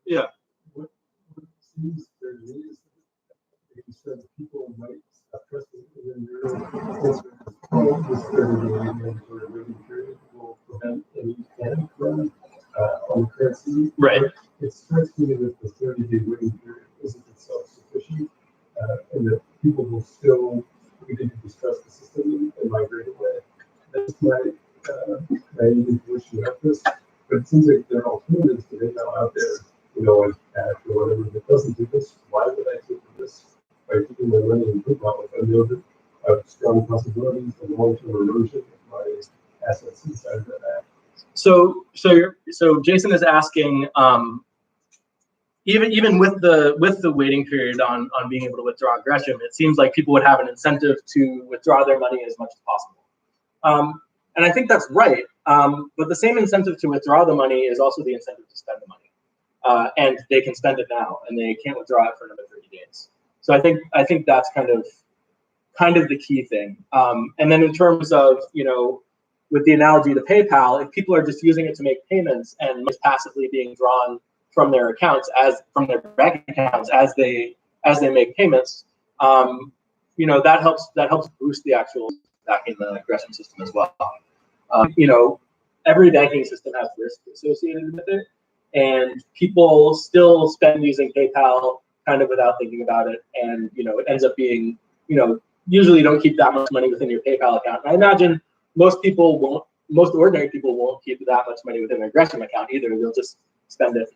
A: Yeah.
G: What seems very neat is that you said people might stop trusting, and then your answer is, oh, this 30-day mandatory waiting period will prevent any panic run on currency.
A: Right.
G: It strikes me that the 30-day waiting period isn't itself sufficient, and that people will still begin to distrust the system and migrate away. That's my intuition about this. But it seems like there are alternatives to PayPal out there, like cash or whatever, that doesn't do this. Why would I take the risk by keeping my money in PayPal if I know that I have strong possibilities of long-term erosion of my assets inside of that app?
A: So Jason is asking, even with the waiting period on being able to withdraw Greshm, it seems like people would have an incentive to withdraw their money as much as possible. And I think that's right. But the same incentive to withdraw the money is also the incentive to spend the money. And they can spend it now, and they can't withdraw it for another 30 days. So I think that's kind of the key thing. And then in terms of, with the analogy to PayPal, if people are just using it to make payments and just passively being drawn from their accounts from their bank accounts as they make payments, that helps boost the actual back in the Greshm system as well. Every banking system has risk associated with it, and people still spend using PayPal kind of without thinking about it, and it ends up being, usually you don't keep that much money within your PayPal account. And I imagine most ordinary people won't keep that much money within their Greshm account either. They'll just spend it.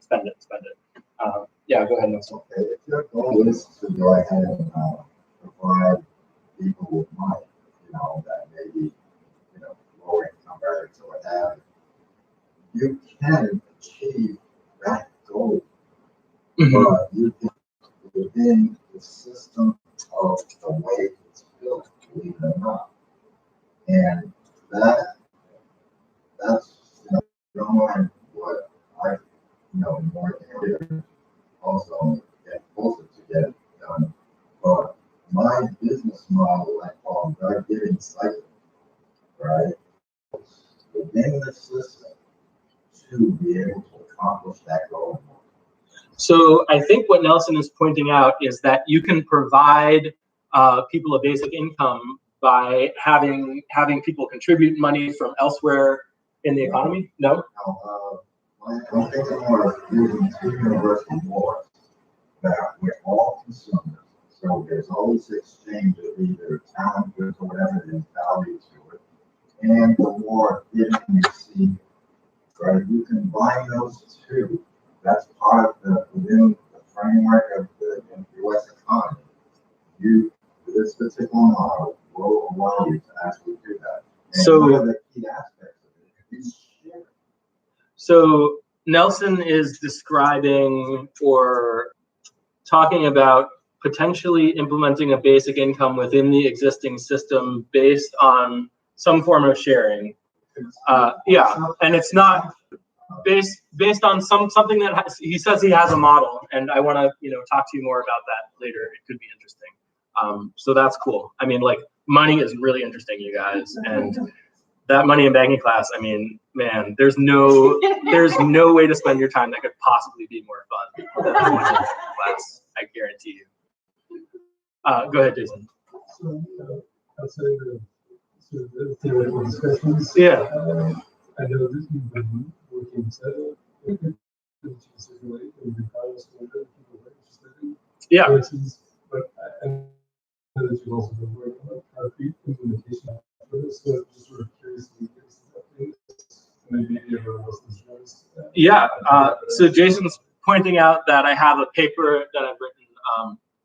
A: Yeah, go ahead, Nelson.
B: Okay, if your goal is to go ahead and provide people with money, that maybe, low income earners or what have you, you can achieve that goal.
A: Mm-hmm.
B: But you can, within the system of the way it's built, believe it or not. And that's knowing what I, more than also get closer to get it done. But my business model, I call God giving cycle, right? Within the system to be able to accomplish that goal.
A: So I think what Nelson is pointing out is that you can provide people a basic income by having people contribute money from elsewhere in the economy. No?
B: I'm thinking more of using two universal laws that we're all consumers. So there's always exchange of either talent, goods, or whatever it is, value to it. And the more giving and receiving, right? You combine those two. That's part of within the framework of the U.S. economy. This particular model will allow you to actually do that. And
A: So,
B: one of the key aspects of it is sharing.
A: So Nelson is describing or talking about potentially implementing a basic income within the existing system based on some form of sharing. And it's not based on something that he says he has a model, and I want to talk to you more about that later. It could be interesting. So that's cool. I mean, like, money is really interesting, you guys, and that money in banking class. I mean, man, there's no way to spend your time that could possibly be more fun than money in banking class. I guarantee you. Go ahead, Jason.
G: So, outside of the theoretical discussions,
A: Yeah.
G: I know that you've been working to circulate and requires people are interested in currencies, but I know that you've also been working on concrete implementation for this, so just sort of curious if you give us some updates, and maybe everyone else is
A: Yeah, so Jason's pointing out that I have a paper that I've written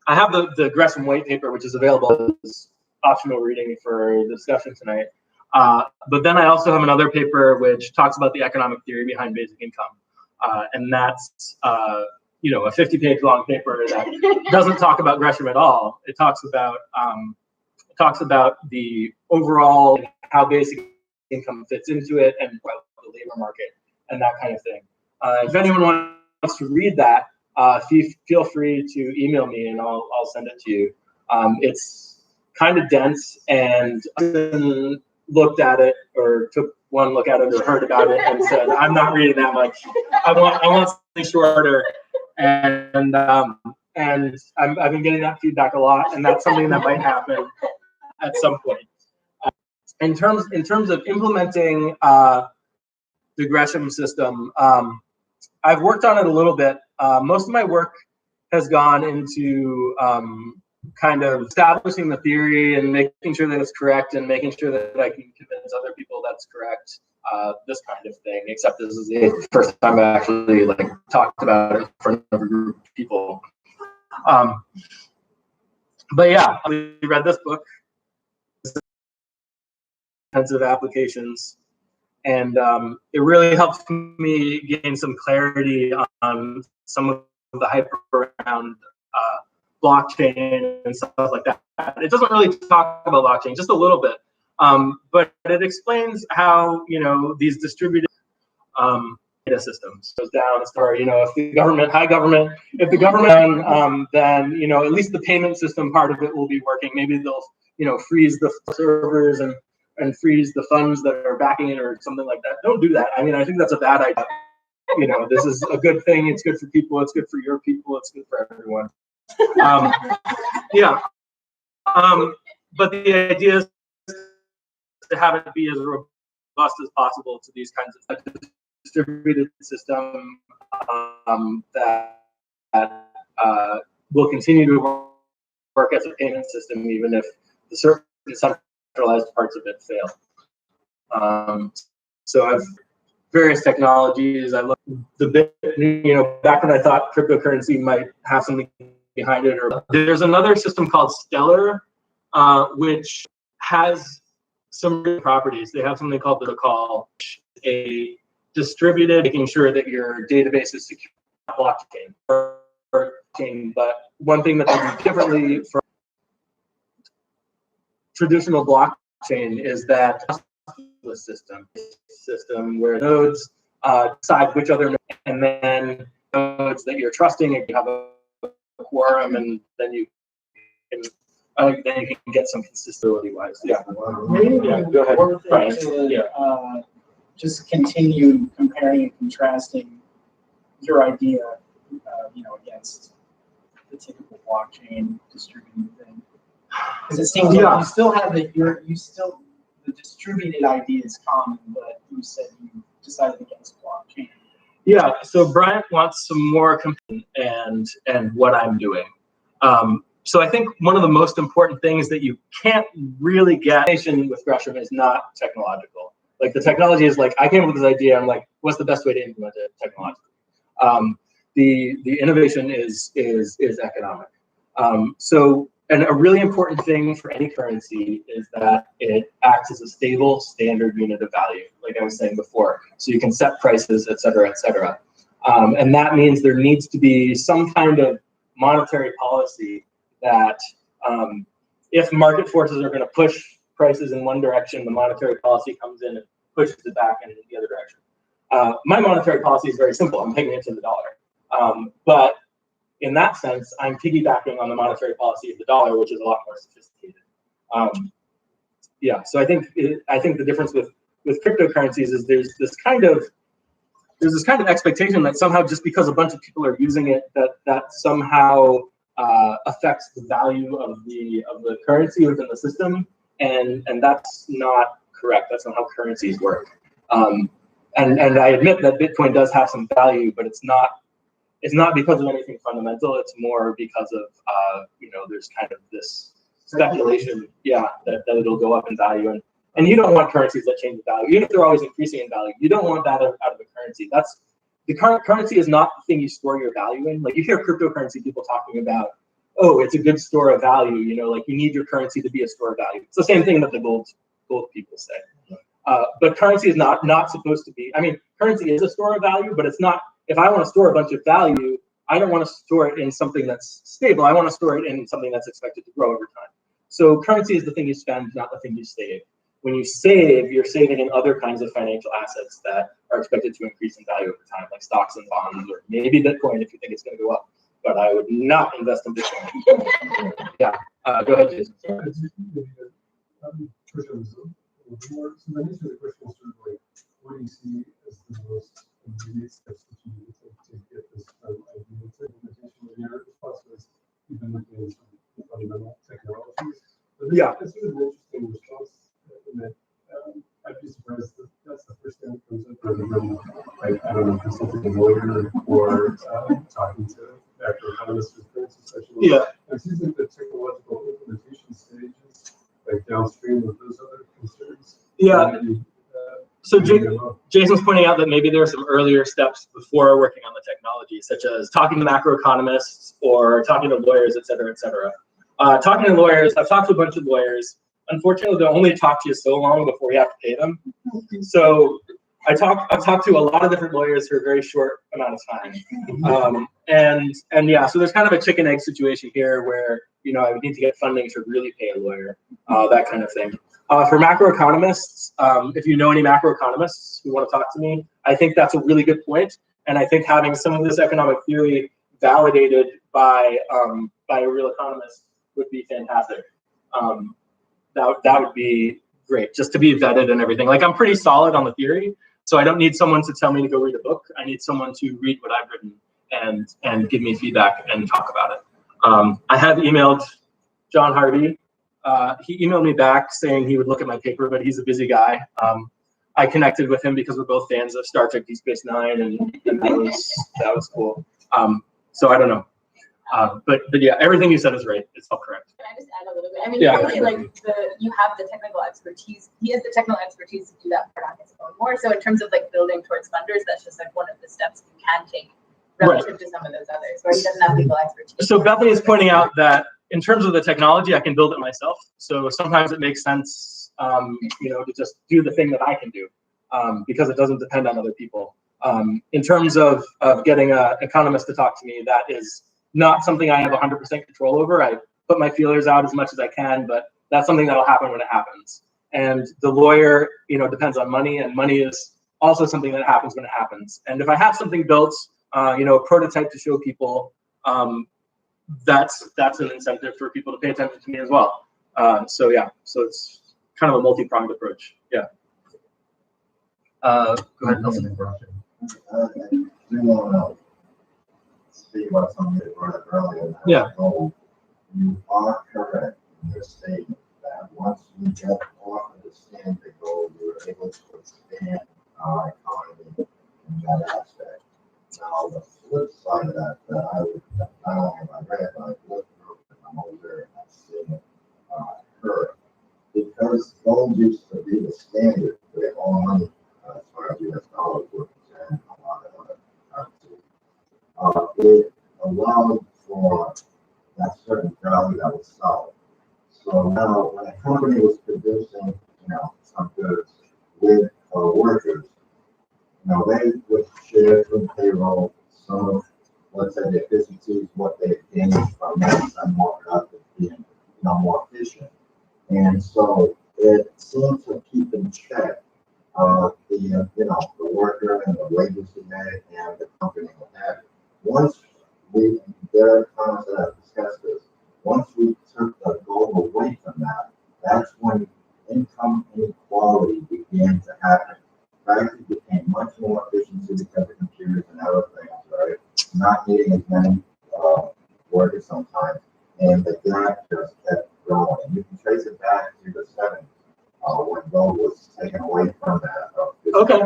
A: I have the Greshm white paper, which is available as optional reading for the discussion tonight. But then I also have another paper which talks about the economic theory behind basic income, and that's a 50-page long paper that doesn't talk about Greshm at all. It talks about the overall how basic income fits into it and the labor market and that kind of thing. If anyone wants to read that, feel free to email me and I'll send it to you. It's kind of dense, and I looked at it or took one look at it or heard about it and said, I'm not reading that much. I want something shorter. And I've been getting that feedback a lot, and that's something that might happen at some point. In terms of implementing the Greshm system, I've worked on it a little bit. Most of my work has gone into kind of establishing the theory and making sure that it's correct and making sure that I can convince other people that's correct, this kind of thing, except this is the first time I actually talked about it in front of a group of people. But yeah, we read this book, intensive applications, and it really helped me gain some clarity on some of the hype around blockchain and stuff like that. It doesn't really talk about blockchain, just a little bit, but it explains how these distributed data systems goes down. Or if the government, if the government, then at least the payment system part of it will be working. Maybe they'll freeze the servers and freeze the funds that are backing it or something like that. Don't do that. I mean, I think that's a bad idea. This is a good thing. It's good for people. It's good for your people. It's good for everyone. But the idea is to have it be as robust as possible to these kinds of distributed system that will continue to work as a payment system, even if the certain centralized parts of it fail. So I've various technologies. I looked the bit, back when I thought cryptocurrency might have something behind it. Or there's another system called Stellar, which has some properties. They have something called protocol, a distributed, making sure that your database is secure, blockchain. But one thing that they do differently from traditional blockchain is that the system where nodes decide which other nodes, and then nodes that you're trusting, and you have a quorum, and then you can get some consistency wise. Yeah.
F: Maybe
A: Go ahead,
F: worth
A: Brian.
F: it to just continue comparing and contrasting your idea, against the typical blockchain distributed thing. Because it seems like you still have the distributed idea is common, but you said you decided against blockchain.
A: Yeah. So Bryant wants some more and what I'm doing. So I think one of the most important things that you can't really get with Greshm is not technological. Like the technology is I came up with this idea. I'm like, what's the best way to implement it technologically? The innovation is economic. And a really important thing for any currency is that it acts as a stable standard unit of value, like I was saying before. So you can set prices, et cetera, et cetera. And that means there needs to be some kind of monetary policy that if market forces are going to push prices in one direction, the monetary policy comes in and pushes it back in the other direction. My monetary policy is very simple. I'm pegging it to the dollar. But in that sense, I'm piggybacking on the monetary policy of the dollar, which is a lot more sophisticated. So I think the difference with cryptocurrencies is there's this kind of expectation that somehow just because a bunch of people are using it, that somehow affects the value of the currency within the system, and that's not correct. That's not how currencies work. And I admit that Bitcoin does have some value, but it's not because of anything fundamental. It's more because of there's kind of this speculation, that it'll go up in value, and you don't want currencies that change the value, even if they're always increasing in value. You don't want that out of the currency. The current currency is not the thing you store your value in. Like you hear cryptocurrency people talking about, oh, it's a good store of value. You know, like you need your currency to be a store of value. It's the same thing that the gold people say. But currency is not supposed to be. I mean, currency is a store of value, but it's not. If I want to store a bunch of value, I don't want to store it in something that's stable. I want to store it in something that's expected to grow over time. So currency is the thing you spend, not the thing you save. When you save, you're saving in other kinds of financial assets that are expected to increase in value over time, like stocks and bonds, or maybe Bitcoin if you think it's going to go up. But I would not invest in Bitcoin. Yeah, go ahead, Jason.
G: So the nature of the question is sort of like, what do you see as the most immediate steps that you need to take to get this idea to implementation? And your response was you've been looking at some fundamental technologies. But
A: Yeah,
G: it's sort of an interesting response in that I'd be surprised that that's the first thing that comes up in the room. Like, I don't know, consulting a lawyer or talking to actual economists or currency specialists.
A: yeah.
G: It seems like the technological implementation stage is like downstream of those other concerns.
A: Yeah. So Jason's pointing out that maybe there are some earlier steps before working on the technology, such as talking to macroeconomists or talking to lawyers, et cetera, et cetera. Talking to lawyers, I've talked to a bunch of lawyers. Unfortunately, they'll only talk to you so long before you have to pay them. So I've talked to a lot of different lawyers for a very short amount of time. And yeah, so there's kind of a chicken egg situation here where, you know, I would need to get funding to really pay a lawyer, that kind of thing. For macroeconomists, if you know any macroeconomists who want to talk to me, I think that's a really good point. And I think having some of this economic theory validated by a real economist would be fantastic. That would be great, just to be vetted and everything. Like, I'm pretty solid on the theory, so I don't need someone to tell me to go read a book. I need someone to read what I've written and give me feedback and talk about it. I have emailed John Harvey. He emailed me back saying he would look at my paper, but he's a busy guy. I connected with him because we're both fans of Star Trek Deep Space Nine, and that was cool. So I don't know. But yeah, everything you said is right. It's all correct.
C: Can I just add a little bit? I mean,
A: Yeah.
C: probably like you have the technical expertise. He has the technical expertise to do that part on his own more. So in terms of like building towards funders, that's just like one of the steps you can take relative to some of those others where he doesn't have legal expertise.
A: So Bethany is pointing out that in terms of the technology, I can build it myself. So sometimes it makes sense, you know, to just do the thing that I can do because it doesn't depend on other people. In terms of getting an economist to talk to me, that is not something I have 100% control over. I put my feelers out as much as I can, but that's something that'll happen when it happens. And the lawyer, you know, depends on money, and money is also something that happens when it happens. And if I have something built, you know, a prototype to show people, that's an incentive for people to pay attention to me as well. So yeah, so it's kind of a multi-pronged approach. Yeah. Go ahead, Nelson.
B: Speak about something that brought up earlier.
A: Yeah.
B: You are correct in your statement that once we get off of the standard goal, we were able to expand our economy in that aspect. Now, the flip side of that, I would not only have I read, but I've looked through it, I'm older and I've seen it occur. Because gold used to be the standard for all money as far as US dollars were concerned, a lot of other currencies. It allowed for that certain value that was solid. So now, when a company was producing, you know, some goods with workers, you know, they would share from payroll some of, let's say, the efficiencies, what they gained from making them more productive, being, you know, more efficient. And so it seemed to keep in check the, you know, the worker and the wages he made and the company would have it. Once there are times that I've discussed this, once we took the goal away from that, that's when income inequality began to happen. Practically became much more efficiency because of computers and other things, right? Not needing as many workers sometimes, and the gap just kept growing. And you can trace it back to the 70s when gold was taken away from that.
A: Okay.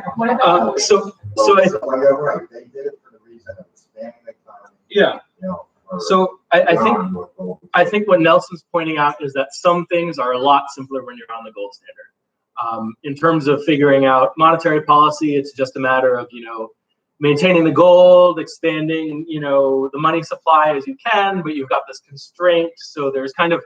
A: So
B: you're right. They did it for the reason of expanding the economy.
A: Yeah.
B: You know,
A: so I think what Nelson's pointing out is that some things are a lot simpler when you're on the gold standard. In terms of figuring out monetary policy, it's just a matter of, you know, maintaining the gold, expanding, the money supply as you can, but you've got this constraint. So there's kind of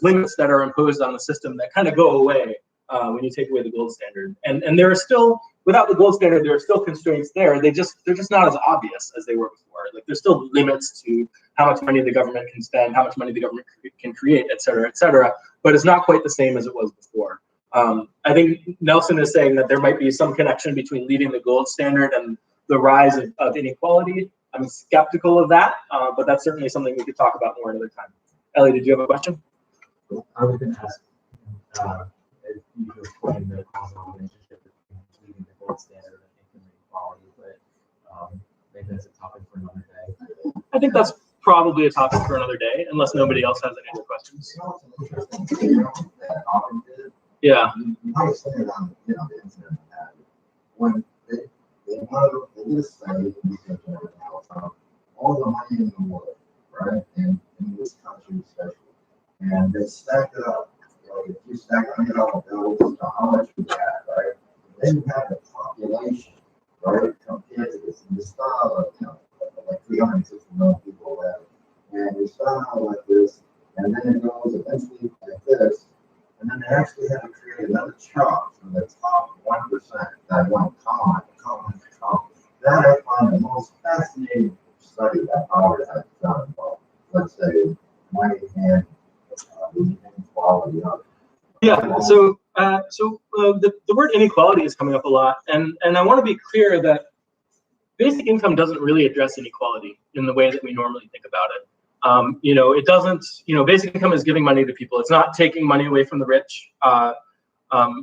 A: limits that are imposed on the system that kind of go away when you take away the gold standard. And there are still, without the gold standard, there are still constraints there. They're just not as obvious as they were before. Like there's still limits to how much money the government can spend, how much money the government can create, et cetera, but it's not quite the same as it was before. I think Nelson is saying that there might be some connection between leaving the gold standard and the rise of inequality. I'm skeptical of that, but that's certainly something we could talk about more another time. Ellie, did you have a question?
E: I was going to ask if you could explain the causal relationship between leaving the gold standard and income inequality, but maybe that's a topic for another day.
A: I think that's probably a topic for another day, unless nobody else has any other questions. Yeah.
B: You might have seen it on, the internet. When they did a study in research and everything else on all the money in the world, right? And in this country especially. And they stacked it up. Like if you stack $100 bills to how much you had, right? Then you have the population, right? Compared to this. And you start out like 360 million people left. And you start out like this, and then it goes eventually like this. And then they actually had to create another chart for the top 1% that went common. That I find the most fascinating study that Howard has done about, let's say, money and inequality.
A: Yeah. So the word inequality is coming up a lot, and I want to be clear that basic income doesn't really address inequality in the way that we normally think about it. It doesn't, basic income is giving money to people. It's not taking money away from the rich.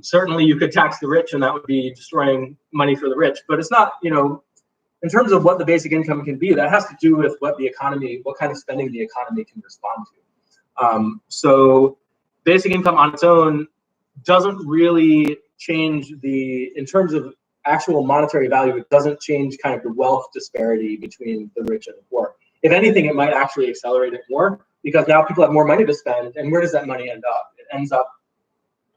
A: Certainly you could tax the rich and that would be destroying money for the rich, but it's not, in terms of what the basic income can be, that has to do with what kind of spending the economy can respond to. So basic income on its own doesn't really change in terms of actual monetary value, it doesn't change kind of the wealth disparity between the rich and the poor. If anything, it might actually accelerate it more because now people have more money to spend. And where does that money end up? It ends up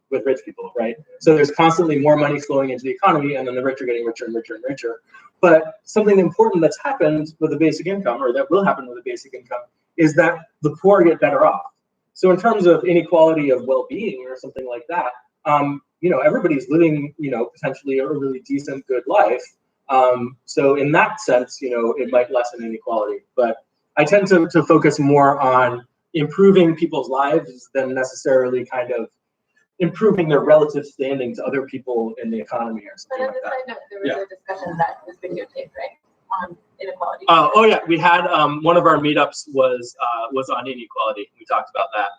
A: with rich people, right? So there's constantly more money flowing into the economy, and then the rich are getting richer and richer and richer. But something important that's happened with the basic income, or that will happen with the basic income, is that the poor get better off. So in terms of inequality of well-being or something like that, everybody's living, potentially a really decent, good life. So in that sense, it might lessen inequality, but I tend to focus more on improving people's lives than necessarily kind of improving their relative standing to other people in the economy or something like that.
C: But on the side note, there was a discussion that was videotaped, right, on inequality.
A: Oh yeah, we had one of our meetups was on inequality. We talked about that.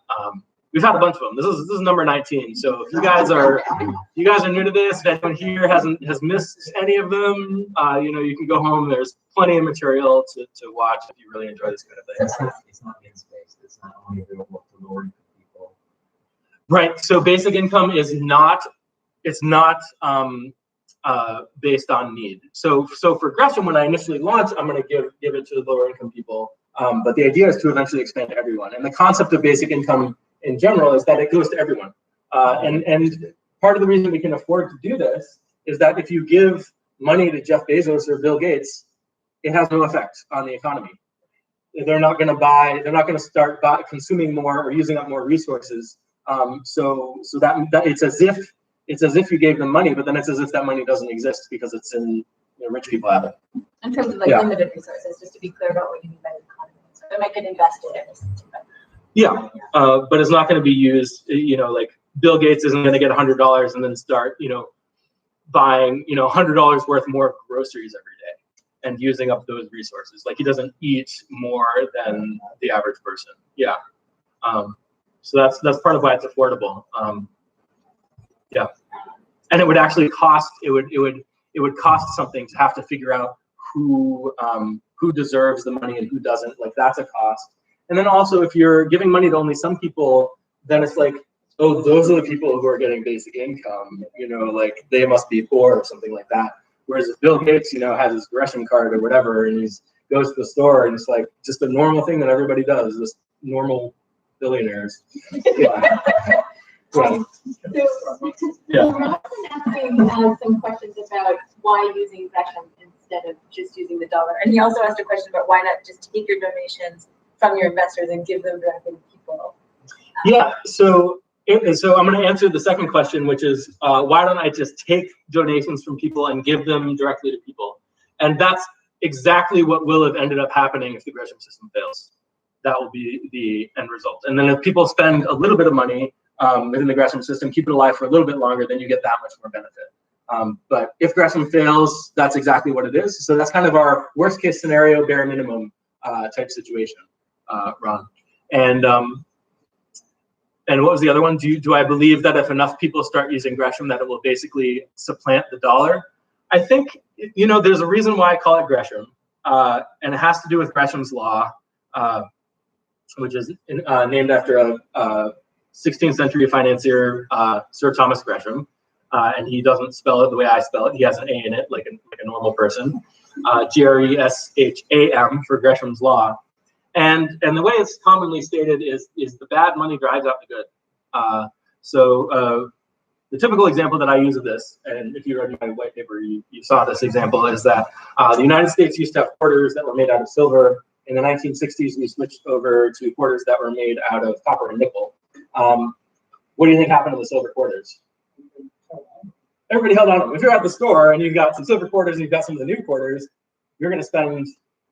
A: We've had a bunch of them. This is number 19. So if you guys are new to this, if anyone here has missed any of them, you can go home. There's plenty of material to watch if you really enjoy this kind of thing.
E: It's not in space. It's not only available to lower income people.
A: Right. So basic income is not. It's not based on need. So for Greshm, when I initially launched, I'm going to give it to the lower income people. But the idea is to eventually expand to everyone. And the concept of basic income in general is that it goes to everyone. And part of the reason we can afford to do this is that if you give money to Jeff Bezos or Bill Gates, it has no effect on the economy. They're not going to start consuming more or using up more resources. So that it's as if you gave them money, but then it's as if that money doesn't exist because it's in rich people have it.
C: In terms of limited resources, just to be clear about what you mean by the economy. So it might get invested in something.
A: Yeah, but it's not going to be used, like Bill Gates isn't going to get $100 and then start, buying, $100 worth more groceries every day and using up those resources. Like he doesn't eat more than the average person. Yeah. So that's part of why it's affordable. Yeah. And it would actually cost, it would cost something to have to figure out who deserves the money and who doesn't. Like that's a cost. And then also, if you're giving money to only some people, then it's like, oh, those are the people who are getting basic income, like they must be poor or something like that. Whereas if Bill Gates, has his Greshm card or whatever, and he goes to the store and it's like just a normal thing that everybody does, just normal billionaires. Yeah. Yeah. Yeah.
C: We're also asking some questions about why using Greshm instead of just using the dollar. And he also asked a question about why not just take your donations from your investors and give them directly to people.
A: Yeah, so I'm going to answer the second question, which is why don't I just take donations from people and give them directly to people? And that's exactly what will have ended up happening if the Greshm system fails. That will be the end result. And then if people spend a little bit of money within the Greshm system, keep it alive for a little bit longer, then you get that much more benefit. But if Greshm fails, that's exactly what it is. So that's kind of our worst case scenario, bare minimum type situation, Ron. And what was the other one? Do I believe that if enough people start using Greshm, that it will basically supplant the dollar? I think, you know, there's a reason why I call it Greshm, and it has to do with Gresham's law, which is named after a 16th century financier, Sir Thomas Gresham, and he doesn't spell it the way I spell it. He has an A in it, like a normal person. Gresham for Gresham's law. And the way it's commonly stated is the bad money drives out the good. So the typical example that I use of this, and if you read my white paper, you saw this example, is that the United States used to have quarters that were made out of silver. In the 1960s, we switched over to quarters that were made out of copper and nickel. What do you think happened to the silver quarters? Everybody held on to them. If you're at the store and you've got some silver quarters and you've got some of the new quarters, you're going to spend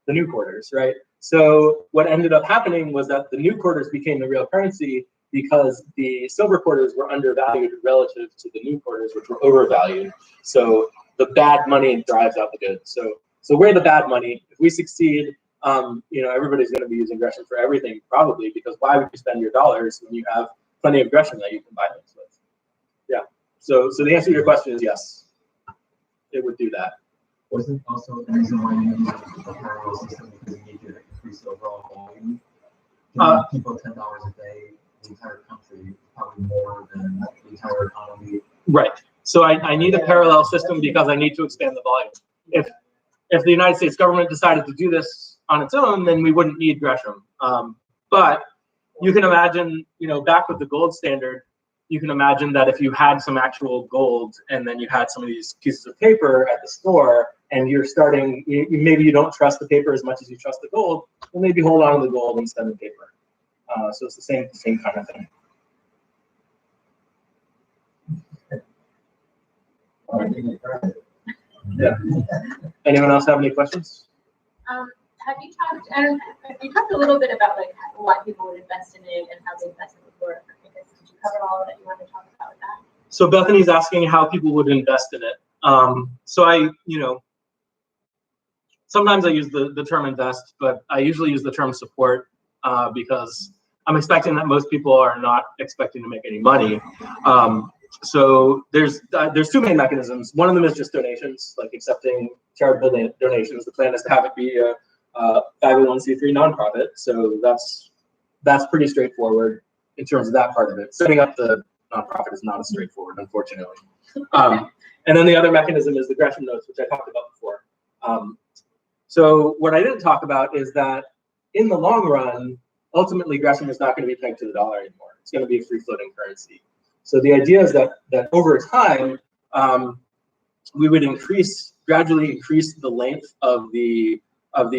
A: the new quarters, right? So what ended up happening was that the new quarters became the real currency because the silver quarters were undervalued relative to the new quarters, which were overvalued. So the bad money drives out the good. So we're the bad money. If we succeed, you know, everybody's going to be using Greshm for everything, probably, because why would you spend your dollars when you have plenty of Greshm that you can buy things with? Yeah. So the answer to your question is yes, it would do that.
E: Wasn't also the reason why you use the parallel system because you need to increase the overall volume? Giving people $10 a day, the entire country, probably more than the entire economy.
A: Right. So I need a parallel system because I need to expand the volume. If the United States government decided to do this on its own, then we wouldn't need Greshm. But you can imagine, you know, back with the gold standard, you can imagine that if you had some actual gold and then you had some of these pieces of paper at the store and you're starting, maybe you don't trust the paper as much as you trust the gold, well, maybe hold on to the gold and spend the paper. So it's the same kind of thing. Yeah. Anyone else have any questions?
C: Have you talked a little bit about like why people would invest in it and how the investment would work? Did you cover all that you want to talk about with that?
A: So Bethany's asking how people would invest in it. So I, you know, sometimes I use the term invest, but I usually use the term support because I'm expecting that most people are not expecting to make any money. So there's two main mechanisms. One of them is just donations, like accepting charitable donations. The plan is to have it be a 501c3 nonprofit. So that's pretty straightforward in terms of that part of it. Setting up the nonprofit is not as straightforward, unfortunately. And then the other mechanism is the Greshm notes, which I talked about before. So what I didn't talk about is that in the long run, ultimately Greshm is not going to be pegged to the dollar anymore. It's going to be a free floating currency. So the idea is that over time, we would gradually increase the length of the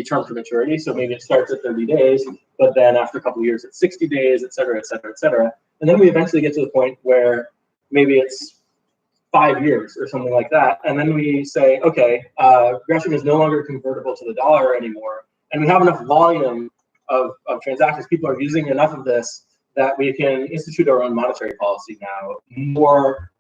A: term to maturity. So maybe it starts at 30 days, but then after a couple of years, it's 60 days, et cetera, et cetera, et cetera. And then we eventually get to the point where maybe it's 5 years or something like that. And then we say, okay, Greshm is no longer convertible to the dollar anymore. And we have enough volume of transactions. People are using enough of this that we can institute our own monetary policy now, more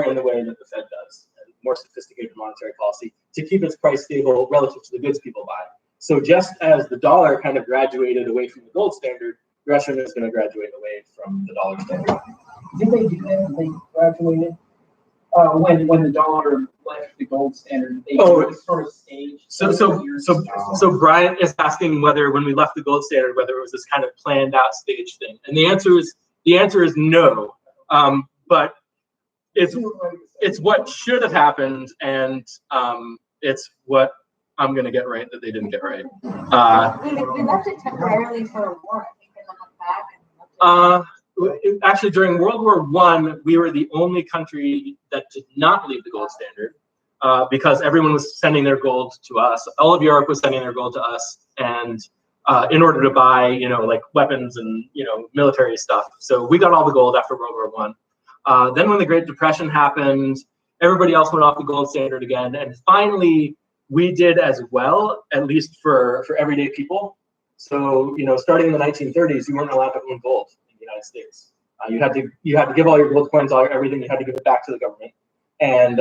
A: in the way that the Fed does, and more sophisticated monetary policy to keep its price stable relative to the goods people buy. So just as the dollar kind of graduated away from the gold standard, Greshm is going to graduate away from the dollar standard.
F: Did they do that? They graduated when the dollar left the gold standard. They sort of staged.
A: So Brian is asking whether when we left the gold standard, whether it was this kind of planned out stage thing, and the answer is no. But it's what should have happened, and it's what I'm going to get right that they didn't get right.
C: We left it temporarily for a war. I think, and then went back.
A: actually, during World War I, we were the only country that did not leave the gold standard because everyone was sending their gold to us. All of Europe was sending their gold to us, and in order to buy, like weapons and military stuff. So we got all the gold after World War I. Then when the Great Depression happened, everybody else went off the gold standard again, and finally we did as well, at least for everyday people. So starting in the 1930s, you weren't allowed to own gold in the United States. You had to give all your gold coins, everything. You had to give it back to the government, and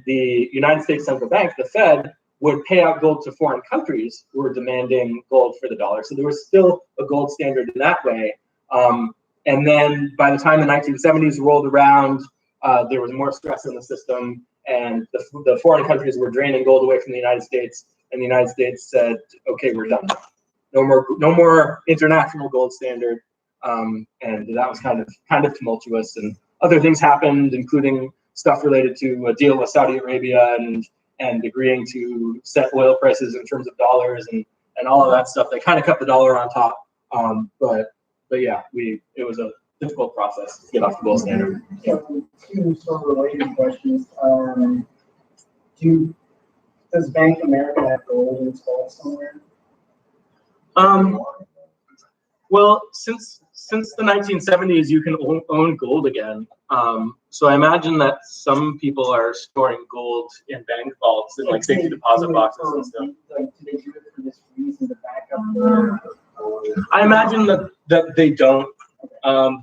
A: the United States Central Bank, the Fed, would pay out gold to foreign countries who were demanding gold for the dollar. So there was still a gold standard in that way. And then by the time the 1970s rolled around, there was more stress in the system, and the foreign countries were draining gold away from the United States, and the United States said, "Okay, we're done. No more international gold standard." And that was kind of tumultuous, and other things happened, including stuff related to a deal with Saudi Arabia and agreeing to set oil prices in terms of dollars and all of that stuff. They kind of kept the dollar on top, but yeah, it was a difficult process to get off the gold standard.
F: So, two sort of related questions. Does Bank of America have gold installed somewhere?
A: Well, since the 1970s, you can own gold again. So I imagine that some people are storing gold in bank vaults and like safety deposit boxes and stuff.
F: Like, do they do it for this reason to back up their?
A: I imagine that they don't.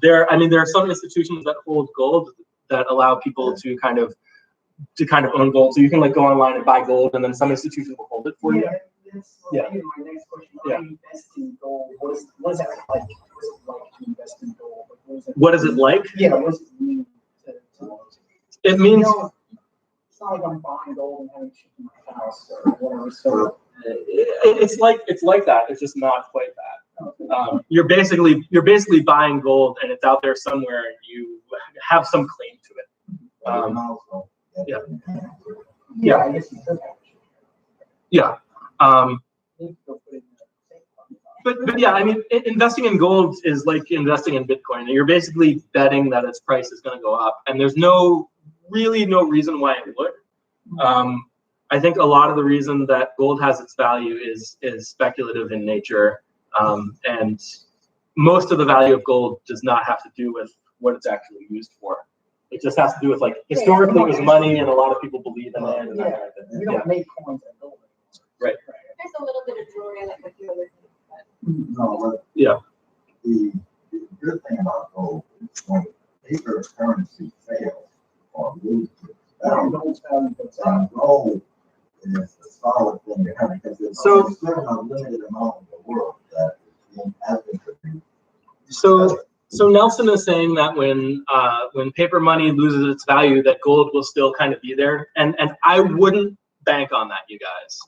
A: There are some institutions that hold gold that allow people to kind of own gold. So you can like go online and buy gold, and then some institutions will hold it for you.
F: Yeah. My next question. When I invest in gold, what is that like? What is it like to invest in gold?
A: What is it like?
F: Yeah, what does it mean to
A: It means
F: it's not like I'm buying gold and having it shipped to my house or whatever. So
A: it's like that. It's just not quite that. You're basically buying gold, and it's out there somewhere, and you have some claim to it.
F: Yeah, I guess you could have.
A: Yeah. But yeah, investing in gold is like investing in Bitcoin. You're basically betting that its price is going to go up, and there's really no reason why it would. I think a lot of the reason that gold has its value is speculative in nature, and most of the value of gold does not have to do with what it's actually used for. It just has to do with like historically it was money, and a lot of people believe in it. And that kind of thing.
F: We don't make coins and gold.
A: Right.
C: There's a little bit of jewelry like what you're looking at.
B: No, but
A: Yeah.
B: the good thing about gold is when paper currency fails or loses,
F: Gold's value goes up.
B: gold is a solid thing to have because there's
A: So-
B: only a certain limited amount in the world that is being advocated.
A: So Nelson is saying that when paper money loses its value, that gold will still kind of be there, and I wouldn't bank on that, you guys.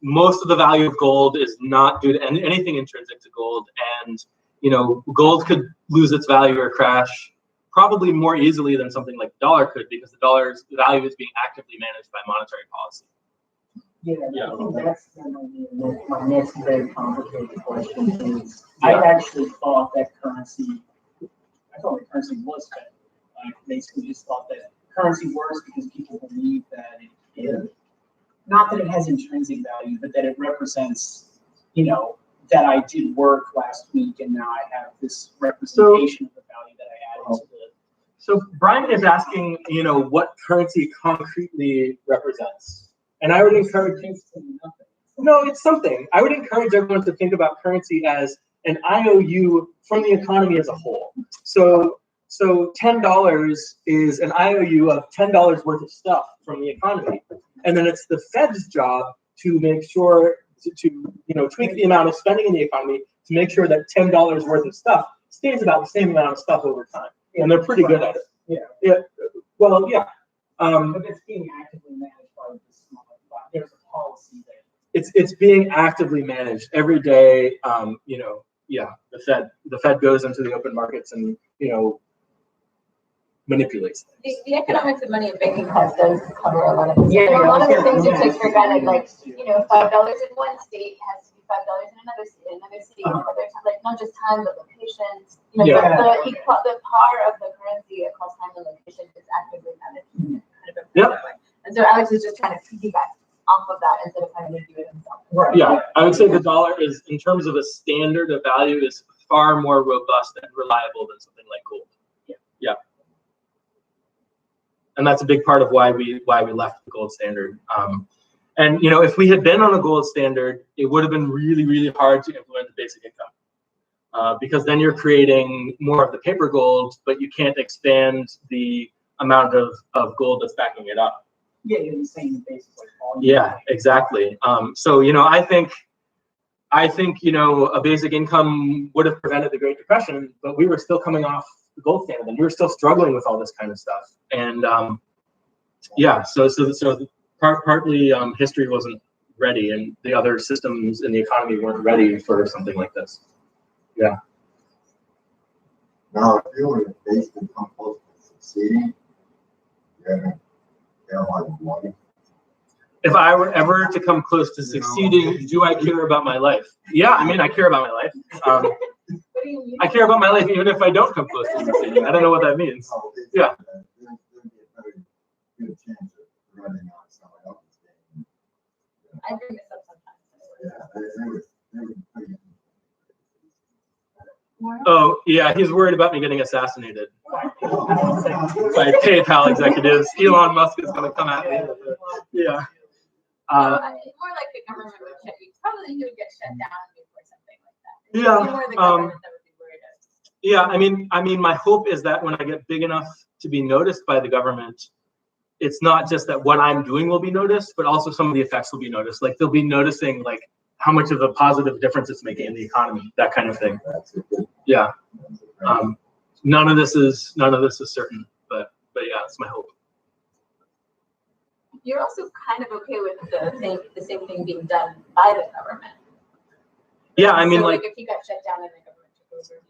A: Most of the value of gold is not due to anything intrinsic to gold, and gold could lose its value or crash probably more easily than something like the dollar could, because the dollar's value is being actively managed by monetary policy.
F: Yeah. I think that's my next very complicated question is I actually thought that currency was fed. I basically just thought that currency works because people believe that not that it has intrinsic value, but that it represents, that I did work last week and now I have this representation of the value that I added to the.
A: So Brian is asking, what currency concretely represents, and I would encourage No, it's something. I would encourage everyone to think about currency as an IOU from the economy as a whole. So $10 is an IOU of $10 worth of stuff from the economy, and then it's the Fed's job to make sure to tweak the amount of spending in the economy to make sure that $10 worth of stuff stays about the same amount of stuff over time, and they're pretty good at it. Yeah. Well, yeah.
F: But it's being actively managed by this. There's a policy there.
A: It's being actively managed every day. The Fed goes into the open markets and manipulates things.
C: The economics of money and banking costs does cover a lot of this.
F: Yeah,
C: A lot of the
F: yeah,
C: things you
F: yeah.
C: take for granted, like $5 in one state has to be in another city, another time, like not just time but locations. You know, the par of the currency across time and location is actively managed kind of that way. And so Alex is just trying to piggyback off of that instead of having to do it himself.
F: Right.
A: Yeah, I would say the dollar is, in terms of a standard of value, is far more robust and reliable than something like gold. Yeah. And that's a big part of why we left the gold standard. And you know, if we had been on a gold standard, it would have been really, really hard to implement the basic income, because then you're creating more of the paper gold, but you can't expand the amount of gold that's backing it up.
F: Yeah, you're the same basically.
A: Yeah, exactly. So you know, I think you know, a basic income would have prevented the Great Depression, but we were still coming off the gold standard, and we were still struggling with all this kind of stuff. And yeah, so partly history wasn't ready, and the other systems in the economy weren't ready for something like this. Yeah.
H: Now, if you were basically come close to succeeding, yeah, like money.
A: If I were ever to come close to succeeding, do I care about my life? Yeah, I mean, I care about my life.
C: What do you mean?
A: I care about my life even if I don't come close to succeeding. I don't know what that means. Yeah.
H: There'd be a very good chance of running on someone else's game.
C: I bring this up sometimes.
H: Yeah, they would pretty.
A: Oh, yeah, he's worried about me getting assassinated by PayPal executives. Elon Musk is going to come at me. Yeah.
C: More like the government would shut you. Probably you would get shut down before something like that.
A: Yeah.
C: More the government that would be worried about.
A: Yeah, I mean, my hope is that when I get big enough to be noticed by the government, it's not just that what I'm doing will be noticed, but also some of the effects will be noticed. Like they'll be noticing like how much of a positive difference it's making in the economy, that kind of thing. Yeah. None of this is certain, but yeah, it's my hope.
C: You're also kind of okay with the same thing being done by the government.
A: Yeah, I mean,
C: so
A: like
C: if you got shut down and the government took over.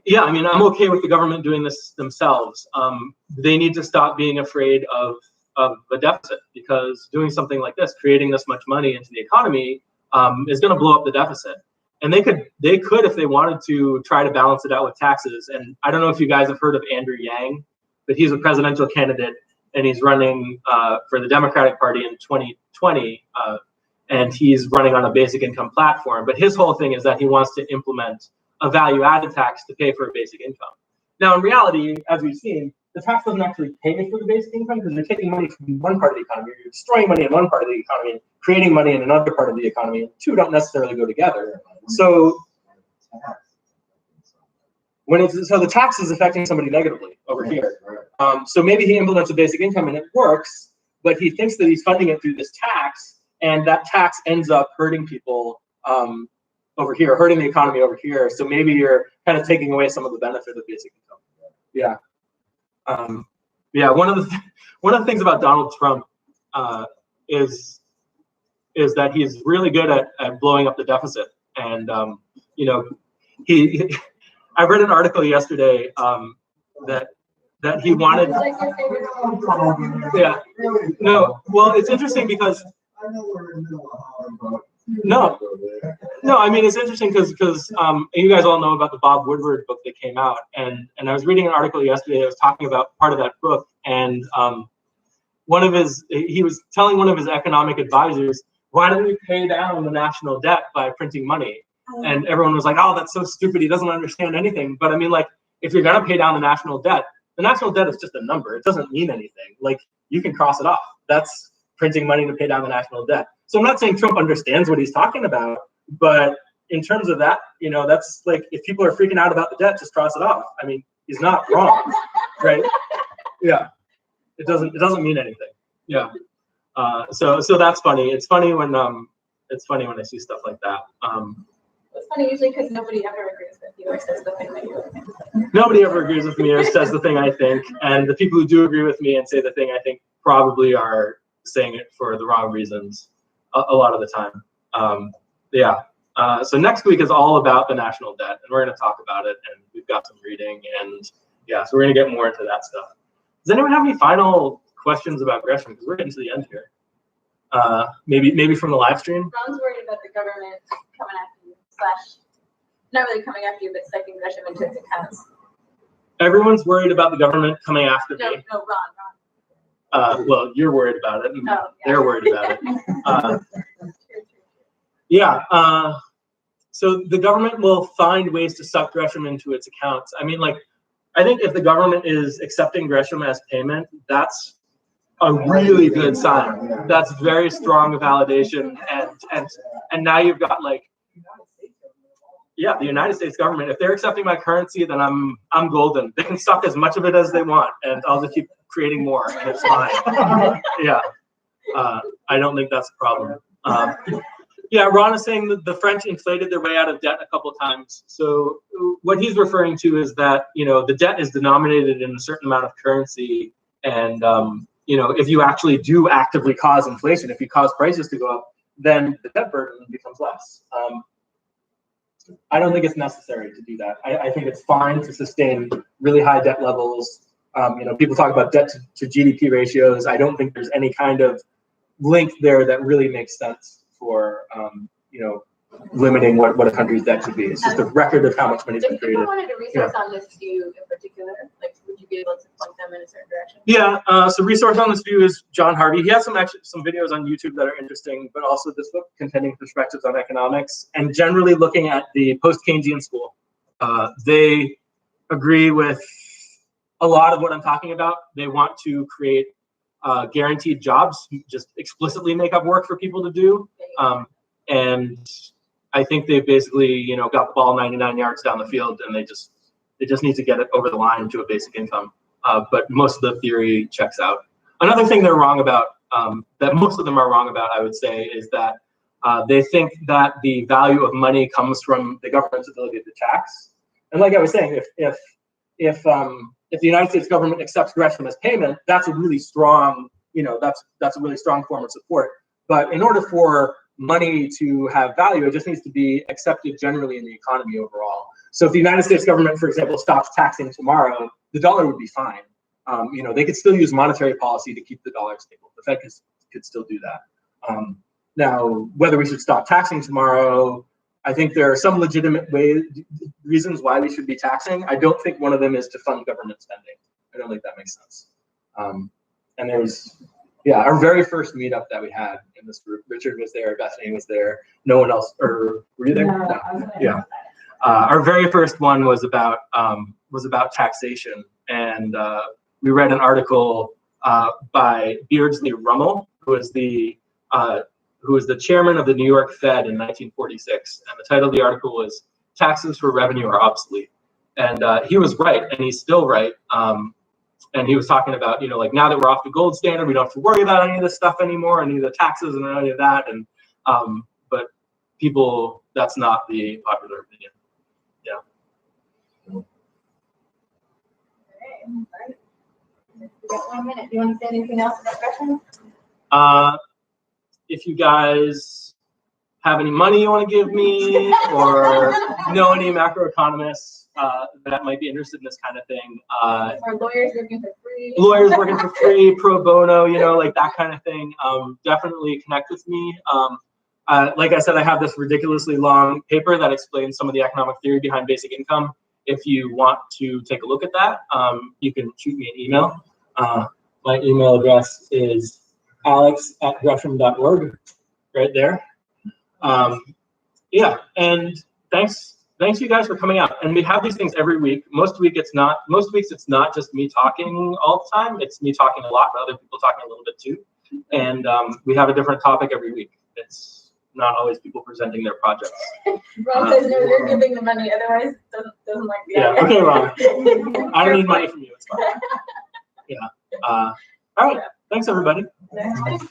A: Yeah, I mean, I'm okay with the government doing this themselves. They need to stop being afraid of a deficit, because doing something like this, creating this much money into the economy, is going to blow up the deficit. And they could, if they wanted to, try to balance it out with taxes. And I don't know if you guys have heard of Andrew Yang, but he's a presidential candidate, and he's running for the Democratic Party in 2020, and he's running on a basic income platform. But his whole thing is that he wants to implement a value-added tax to pay for a basic income. Now, in reality, as we've seen, the tax doesn't actually pay for the basic income, because you're taking money from one part of the economy, you're destroying money in one part of the economy, and creating money in another part of the economy. Two don't necessarily go together. So so the tax is affecting somebody negatively over here. So maybe he implements a basic income and it works, but he thinks that he's funding it through this tax, and that tax ends up hurting people over here, hurting the economy over here. So maybe you're kind of taking away some of the benefit of basic income. Yeah. Yeah. One of the things about Donald Trump is that he's really good at blowing up the deficit. And you know, I read an article yesterday that he wanted. Yeah. No. Well, it's interesting because.
H: I know we're in the middle of Holland, but
A: No, I mean, it's interesting because you guys all know about the Bob Woodward book that came out, and I was reading an article yesterday that was talking about part of that book, and he was telling one of his economic advisors, why don't we pay down the national debt by printing money? And everyone was like, oh, that's so stupid, he doesn't understand anything. But I mean, like, if you're gonna pay down the national debt is just a number. It doesn't mean anything. Like, you can cross it off. That's printing money to pay down the national debt. So I'm not saying Trump understands what he's talking about, but in terms of that, you know, that's like, if people are freaking out about the debt, just cross it off. I mean, he's not wrong, right? Yeah, it doesn't mean anything. Yeah, so that's funny. It's funny when I see stuff like that.
C: It's funny usually because nobody ever agrees with you or says the thing that you think.
A: Nobody ever agrees with me or says the thing I think, and the people who do agree with me and say the thing I think probably are saying it for the wrong reasons a lot of the time. Yeah. So next week is all about the national debt, and we're going to talk about it, and we've got some reading, and yeah, so we're going to get more into that stuff. Does anyone have any final questions about Greshm? Because we're getting to the end here. Maybe from the live stream.
C: Ron's worried about the government coming after you, slash, not really coming after you, but sucking Gresham into its accounts.
A: Everyone's worried about the government coming after
C: No,
A: me.
C: no, Ron.
A: Well, you're worried about it, and
C: Oh, yeah.
A: they're worried about it.
C: True.
A: Yeah. So the government will find ways to suck Gresham into its accounts. I mean, like, I think if the government is accepting Gresham as payment, that's a really good sign. That's very strong validation, and now you've got like, yeah, the United States government. If they're accepting my currency, then I'm golden. They can suck as much of it as they want, and I'll just keep creating more, and it's fine. Yeah, I don't think that's a problem. Yeah, Ron is saying that the French inflated their way out of debt a couple of times. So what he's referring to is that, you know, the debt is denominated in a certain amount of currency, and you know, if you actually do actively cause inflation, if you cause prices to go up, then the debt burden becomes less. I don't think it's necessary to do that. I think it's fine to sustain really high debt levels. You know, people talk about debt to GDP ratios. I don't think there's any kind of link there that really makes sense for you know, limiting what a country's debt should be. It's just a record of how much money's been
C: If people
A: created.
C: wanted to research on this view in particular, like, would you be able to point them in a certain direction?
A: Yeah, so resource on this view is John Harvey. He has some videos on YouTube that are interesting, but also this book containing perspectives on economics and generally looking at the post-Keynesian school. They agree with a lot of what I'm talking about. They want to create guaranteed jobs, just explicitly make up work for people to do. And I think they've basically, you know, got the ball 99 yards down the field, and they just need to get it over the line to a basic income. But most of the theory checks out. Another thing they're wrong about, that most of them are wrong about, I would say, is that they think that the value of money comes from the government's ability to tax. And like I was saying, if the United States government accepts Gresham as payment, that's a really strong, you know, that's a really strong form of support. But in order for money to have value, it just needs to be accepted generally in the economy overall. So if the United States government, for example, stops taxing tomorrow, the dollar would be fine. You know, they could still use monetary policy to keep the dollar stable. The Fed could still do that. Now, whether we should stop taxing tomorrow, I think there are some legitimate reasons why we should be taxing. I don't think one of them is to fund government spending. I don't think that makes sense. And there's, yeah, our very first meetup that we had in this group, Richard was there, Bethany was there, no one else, or were you there? No. Yeah. Our very first one was about taxation, and we read an article by Beardsley Rummel, who was the chairman of the New York Fed in 1946, and the title of the article was "Taxes for Revenue Are Obsolete," and he was right, and he's still right. And he was talking about, you know, like, now that we're off the gold standard, we don't have to worry about any of this stuff anymore, any of the taxes and any of that. And but people, that's not the popular opinion. Yeah.
C: Okay. We got 1 minute. Do you want to say anything else about Gresham?
A: If you guys have any money you want to give me, or know any macroeconomists that might be interested in this kind of thing.
C: Or lawyers working for free.
A: Lawyers working for free, pro bono, you know, like that kind of thing. Definitely connect with me. Like I said, I have this ridiculously long paper that explains some of the economic theory behind basic income. If you want to take a look at that, you can shoot me an email. My email address is alex@gresham.org, right there. Yeah, and thanks you guys for coming out. And we have these things every week. Most weeks it's not just me talking all the time. It's me talking a lot, but other people talking a little bit too. And we have a different topic every week. It's not always people presenting their projects.
C: Ron says no, you're giving the money, otherwise doesn't like the
A: idea. Okay, Ron. I don't need money from you. It's fine. Yeah. All right. Thanks, everybody.
C: Thanks.